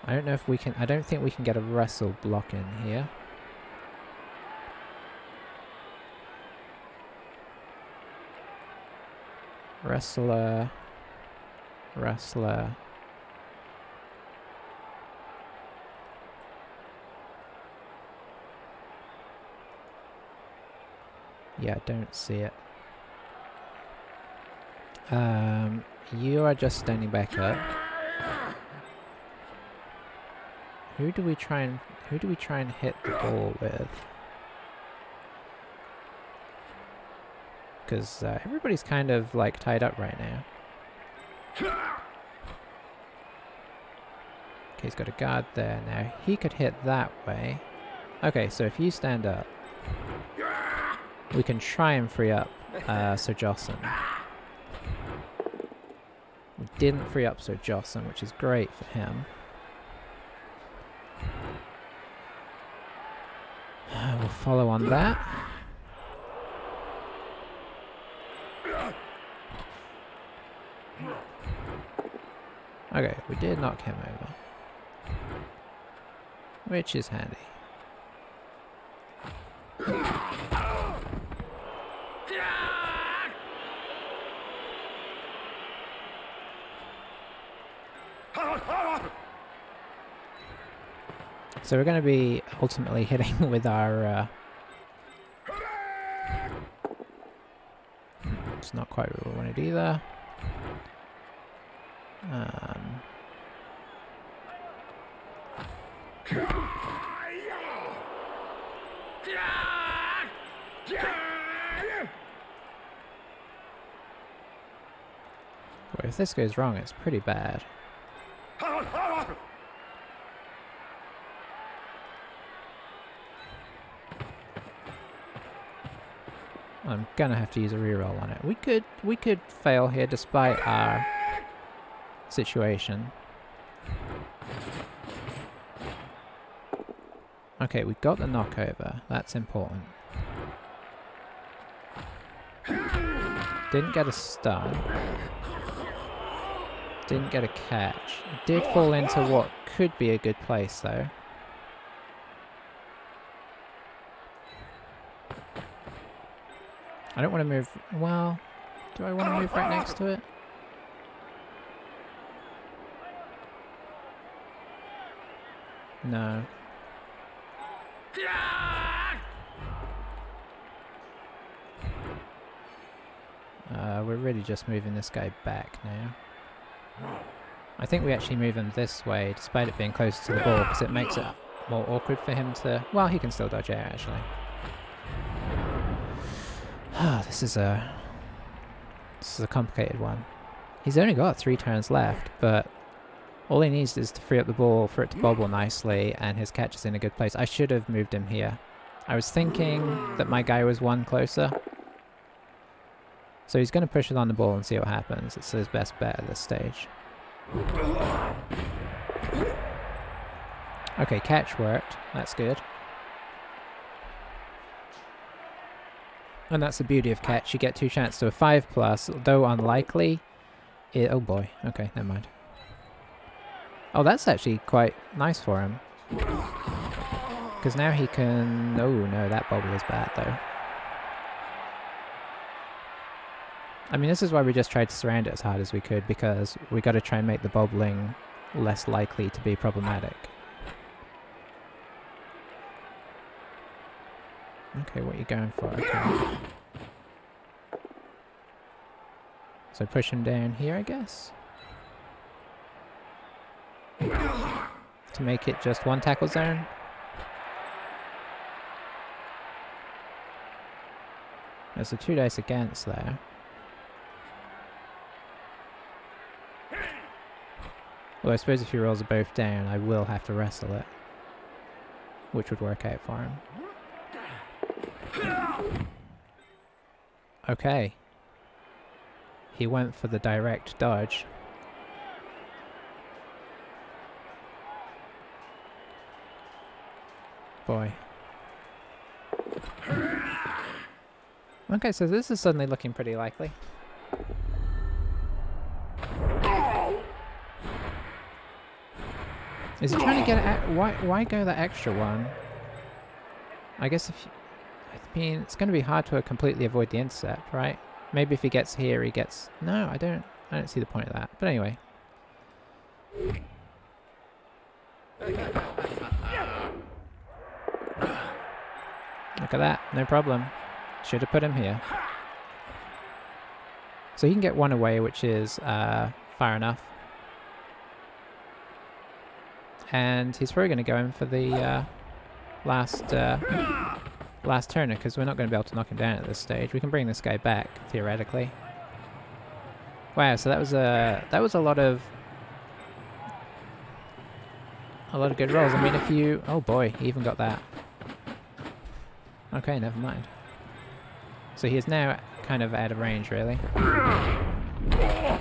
I don't know if we can. I don't think we can get a wrestle block in here. Wrestler. Wrestler. Yeah, I don't see it. You are just standing back up. Who do we try and hit the ball with? Because everybody's kind of like tied up right now. Okay, he's got a guard there now. He could hit that way. Okay, so if you stand up, we can try and free up Sir Jocelyn. We didn't free up Sir Jocelyn, which is great for him. We'll follow on that. Okay, we did knock him over, which is handy. So we're going to be ultimately hitting with our... it's not quite what we wanted either. Well, if this goes wrong, it's pretty bad. I'm gonna have to use a reroll on it. We could fail here despite our situation. Okay, we got the knockover. That's important. Didn't get a stun. Didn't get a catch. Did fall into what could be a good place though. I don't want to move... Well, do I want to move right next to it? No. We're really just moving this guy back now. I think we actually move him this way, despite it being closer to the ball, because it makes it more awkward for him to... Well, he can still dodge out, actually. This is a complicated one. He's only got 3 turns left, but all he needs is to free up the ball for it to bobble nicely, and his catch is in a good place. I should have moved him here. I was thinking that my guy was 1 closer. So he's going to push it on the ball and see what happens. It's his best bet at this stage. Okay, catch worked. That's good. And that's the beauty of catch. You get 2 chances to a 5+, though unlikely. Oh boy. Okay, never mind. Oh, that's actually quite nice for him. Because now he can... Oh no, that bobble is bad though. I mean, this is why we just tried to surround it as hard as we could, because we got to try and make the bobbling less likely to be problematic. Okay, what are you going for? Okay. So push him down here, I guess? To make it just 1 tackle zone? There's a 2 dice against there. Well, I suppose if he rolls both down, I will have to wrestle it. Which would work out for him. Okay. He went for the direct dodge. Boy. Okay, so this is suddenly looking pretty likely. Is he trying to get it? Why go that extra one? I guess if... I mean, it's going to be hard to completely avoid the intercept, right? Maybe if he gets here, he gets... No, I don't see the point of that. But anyway. Look at that. No problem. Should have put him here. So he can get 1 away, which is far enough. And he's probably going to go in for the last turner, because we're not going to be able to knock him down at this stage. We can bring this guy back, theoretically. Wow, so that was a lot of good rolls. I mean, if you... Oh boy, he even got that. Okay, never mind. So he is now kind of out of range, really. I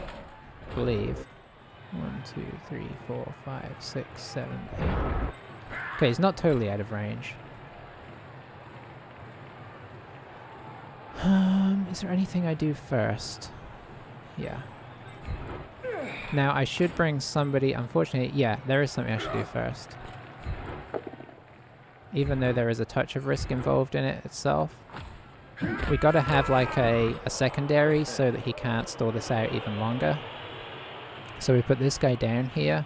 believe. 1, 2, 3, 4, 5, 6, 7, 8. Okay, he's not totally out of range. Is there anything I do first? Yeah. Now, I should bring somebody... Unfortunately, yeah, there is something I should do first. Even though there is a touch of risk involved in it itself. We gotta have like a secondary so that he can't store this out even longer. So we put this guy down here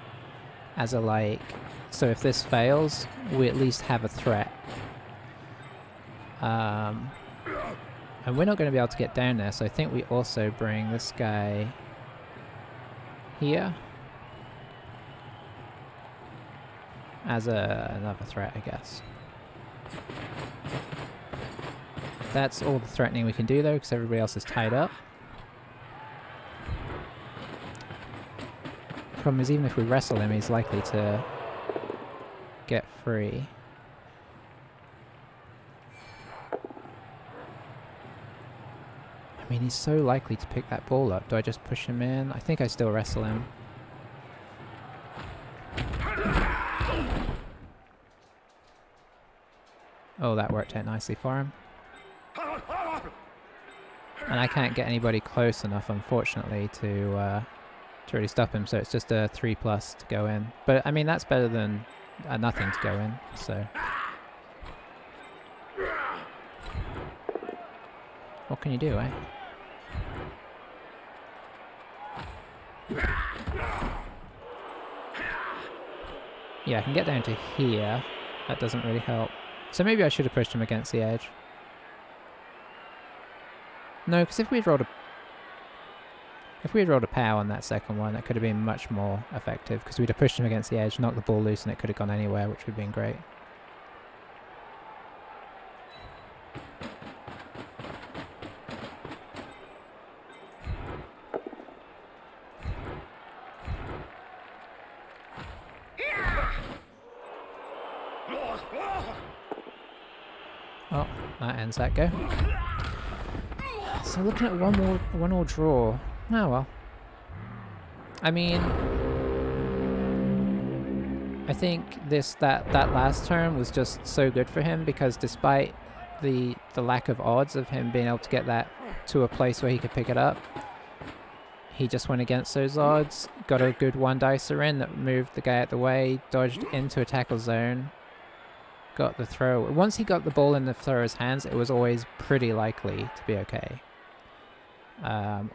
as a like... So if this fails, we at least have a threat. And we're not going to be able to get down there, so I think we also bring this guy here as another threat, I guess. That's all the threatening we can do though, because everybody else is tied up. Problem is, even if we wrestle him, he's likely to get free. I mean, he's so likely to pick that ball up. Do I just push him in? I think I still wrestle him. Oh, that worked out nicely for him. And I can't get anybody close enough, unfortunately, to really stop him, so it's just a 3+ to go in. But, I mean, that's better than nothing to go in, so... What can you do, eh? Yeah, I can get down to here. That doesn't really help. So maybe I should have pushed him against the edge. No, because if we had rolled a POW on that second one, that could have been much more effective, because we'd have pushed him against the edge, knocked the ball loose, and it could have gone anywhere, which would have been great. Oh, that ends that go. So looking at one more draw. Oh well. I mean, I think that last turn was just so good for him because despite the lack of odds of him being able to get that to a place where he could pick it up, he just went against those odds, got a good one dicer in that moved the guy out the way, dodged into a tackle zone, got the throw. Once he got the ball in the thrower's hands, it was always pretty likely to be okay.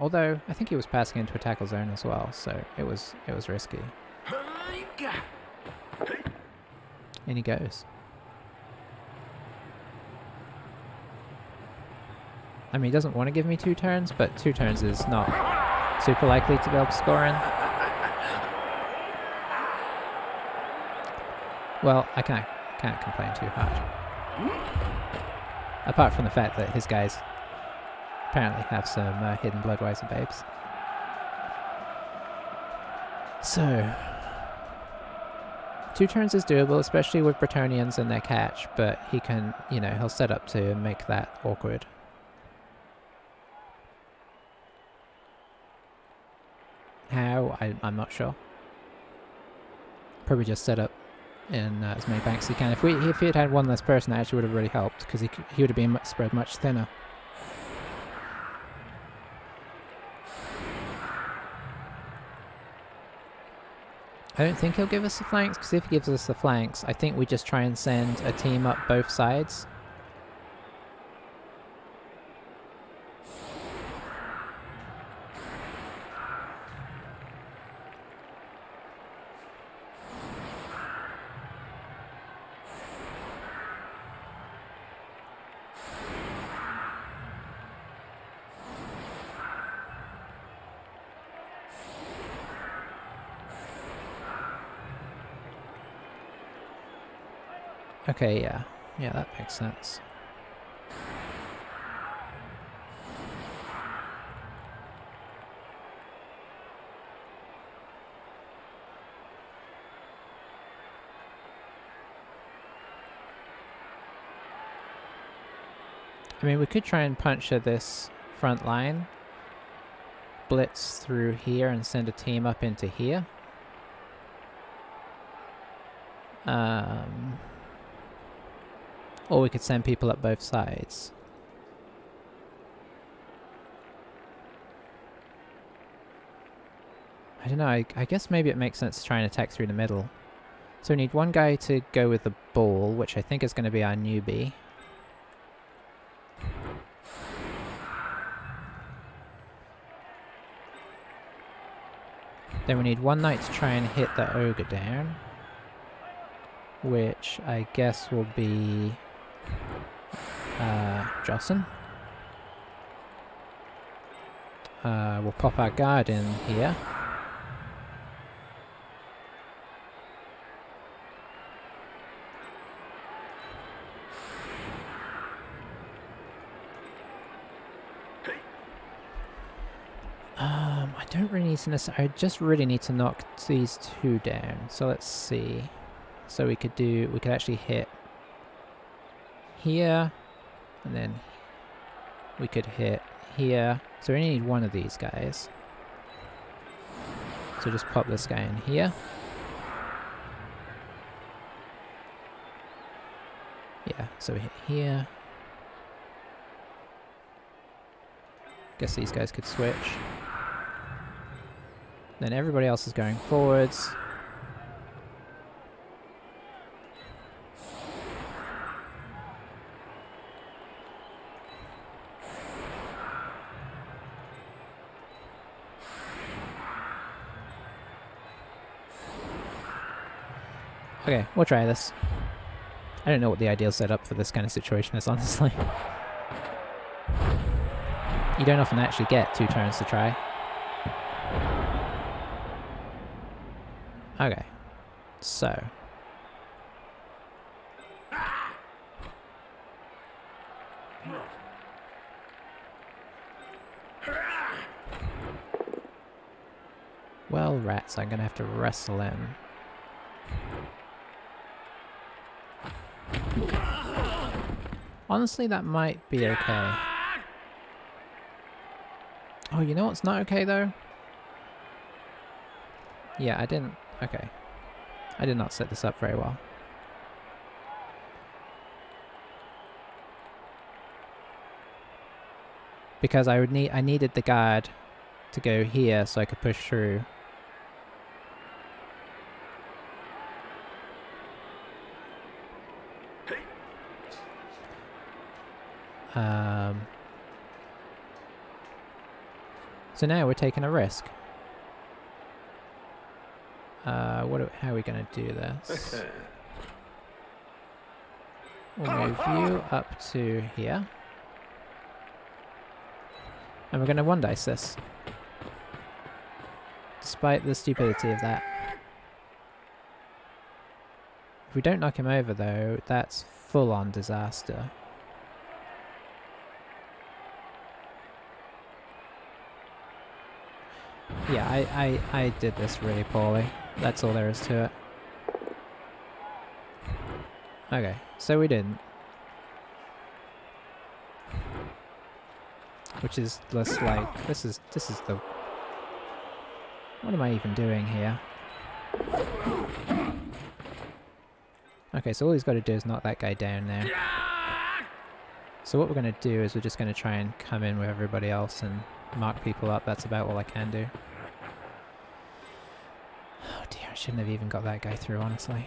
Although I think he was passing into a tackle zone as well, so it was risky. And he goes. I mean, he doesn't want to give me 2 turns, but 2 turns is not super likely to be able to score in. Well, I can't complain too hard. Apart from the fact that his guys apparently have some hidden Bloodweiser babes. So 2 turns is doable, especially with Bretonnians and their catch, but he can, you know, he'll set up to make that awkward. How? I'm not sure. Probably just set up in as many banks as he can. If he had had one less person, that actually would have really helped, because he would have been spread much thinner. I don't think he'll give us the flanks, because if he gives us the flanks, I think we just try and send a team up both sides. Okay, yeah, that makes sense. I mean, we could try and puncture this front line, blitz through here and send a team up into here. Or we could send people up both sides. I don't know, I guess maybe it makes sense to try and attack through the middle. So we need one guy to go with the ball, which I think is going to be our newbie. Then we need one knight to try and hit the ogre down, which I guess will be Jocelyn. We'll pop our guard in here. I don't really need to I just really need to knock these 2 down. So let's see. So we could actually hit here, and then we could hit here. So we only need one of these guys. So just pop this guy in here. Yeah, so we hit here. Guess these guys could switch. Then everybody else is going forwards. Okay, we'll try this. I don't know what the ideal setup for this kind of situation is, honestly. You don't often actually get 2 turns to try. Okay, so. Well, rats, I'm gonna have to wrestle him. Honestly, that might be okay. Oh, you know what's not okay, though? Yeah, I didn't... Okay. I did not set this up very well. Because I needed the guard to go here so I could push through. So now we're taking a risk. How are we going to do this? We'll move you up to here. And we're going to one dice this. Despite the stupidity of that. If we don't knock him over though, that's full on disaster. Yeah, I did this really poorly. That's all there is to it. Okay, so we didn't. Which is less like, this is the... What am I even doing here? Okay, so all he's got to do is knock that guy down there. So what we're going to do is we're just going to try and come in with everybody else and mark people up. That's about all I can do. Oh dear, I shouldn't have even got that guy through, honestly.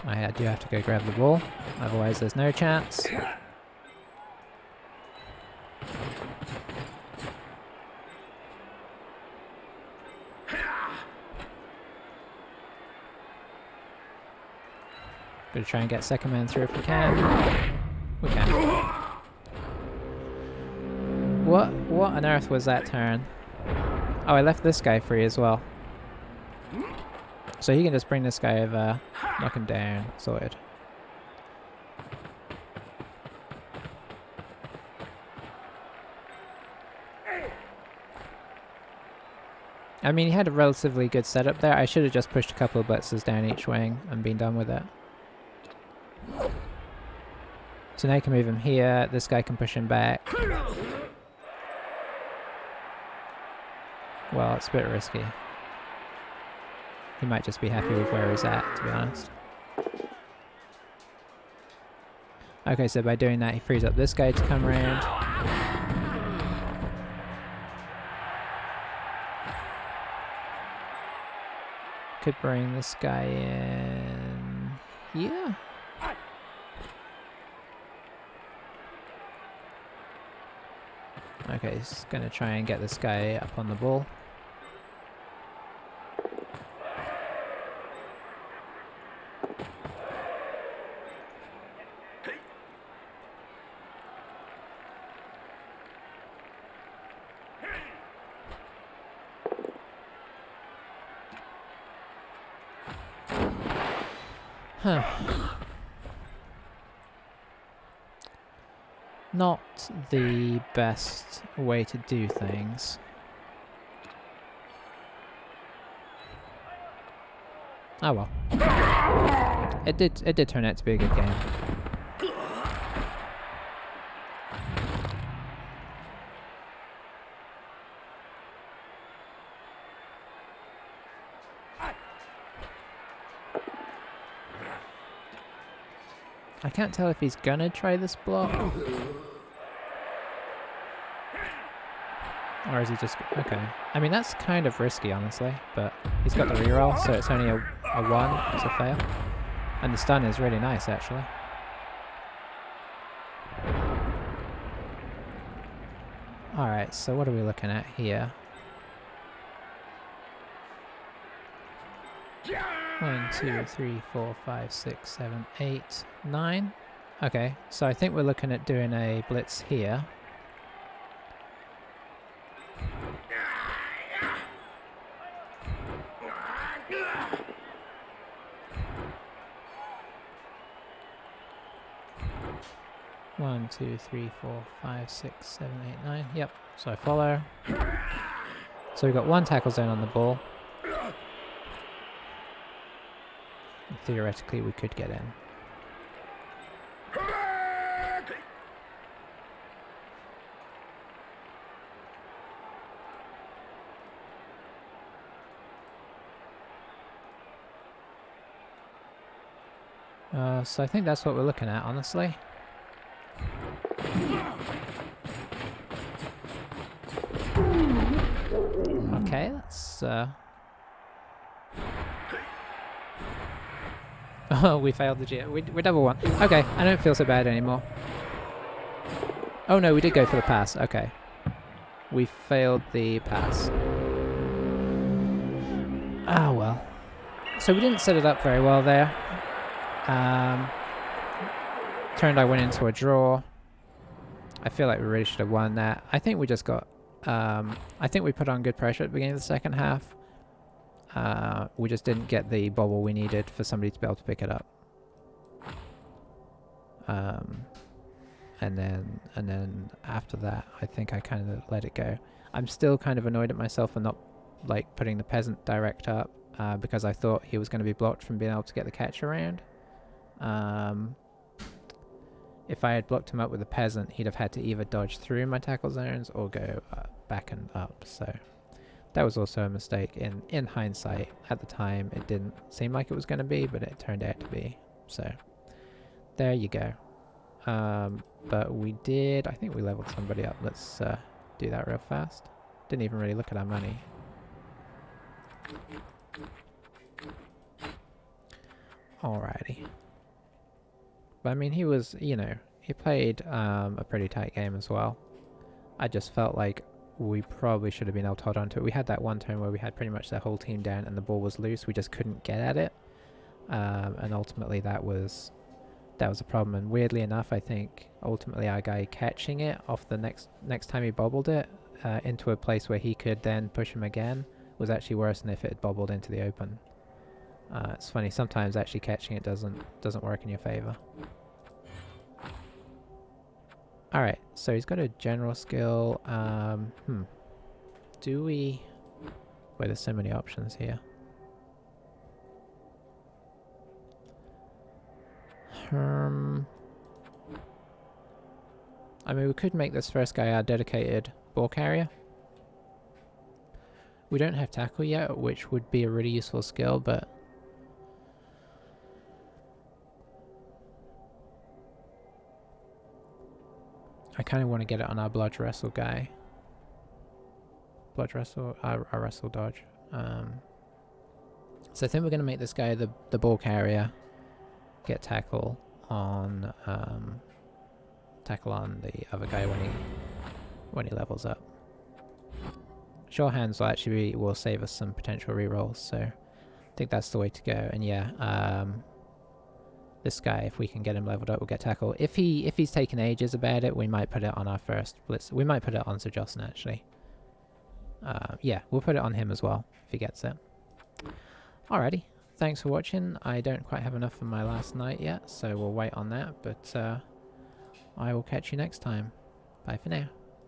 I do have to go grab the ball, otherwise there's no chance. Gonna try and get second man through if we can. We can. What on earth was that turn? Oh, I left this guy free as well. So he can just bring this guy over, knock him down, sorted. I mean, he had a relatively good setup there. I should have just pushed a couple of blitzes down each wing and been done with it. So now I can move him here, this guy can push him back. Well, it's a bit risky. He might just be happy with where he's at, to be honest. Okay, so by doing that he frees up this guy to come around. Could bring this guy in here. Okay, he's gonna try and get this guy up on the ball. Huh. Not the best way to do things. Oh well. It did turn out to be a good game. I can't tell if he's gonna try this block. Or is he just... okay. I mean, that's kind of risky, honestly, but he's got the reroll, so it's only a 1 to fail. And the stun is really nice, actually. Alright, so what are we looking at here? 1, 2, 3, 4, 5, 6, 7, 8, 9. Okay, so I think we're looking at doing a blitz here. 1, 2, 3, 4, 5, 6, 7, 8, 9. Yep. So I follow. So we've got 1 tackle zone on the ball. And theoretically, we could get in. So I think that's what we're looking at, honestly. Okay, that's oh, we failed the G. We're double 1. Okay, I don't feel so bad anymore. Oh no, we did go for the pass. Okay. We failed the pass. Ah, well. So we didn't set it up very well there. Turned I went into a draw. I feel like we really should have won that. I think we just got... I think we put on good pressure at the beginning of the second half. We just didn't get the bobble we needed for somebody to be able to pick it up. And then after that, I think I kind of let it go. I'm still kind of annoyed at myself for not like putting the peasant direct up because I thought he was going to be blocked from being able to get the catch around. If I had blocked him up with a peasant, he'd have had to either dodge through my tackle zones or go back and up. So that was also a mistake in hindsight. At the time, it didn't seem like it was going to be, but it turned out to be. So there you go. But we did... I think we leveled somebody up. Let's do that real fast. Didn't even really look at our money. Alrighty. But I mean, he was, you know, he played a pretty tight game as well. I just felt like we probably should have been able to hold on to it. We had that one turn where we had pretty much the whole team down and the ball was loose. We just couldn't get at it. And ultimately that was a problem. And weirdly enough, I think ultimately our guy catching it off the next time he bobbled it into a place where he could then push him again was actually worse than if it had bobbled into the open. It's funny, sometimes actually catching it doesn't work in your favor. Alright, so he's got a general skill. Do we... Wait, there's so many options here. I mean, we could make this first guy our dedicated ball carrier. We don't have tackle yet, which would be a really useful skill, but... I kind of want to get it on our bludge wrestle guy. Bludge wrestle, our wrestle dodge. So I think we're going to make this guy the ball carrier. Get tackle on the other guy when he levels up. Sure hands will save us some potential rerolls, so I think that's the way to go. And yeah, this guy, if we can get him leveled up, we'll get tackle. If he's taken ages about it, we might put it on our first blitz. We might put it on Sir Jocelyn actually. Yeah, we'll put it on him as well if he gets it. Alrighty, thanks for watching. I don't quite have enough for my last night yet, so we'll wait on that. But I will catch you next time. Bye for now.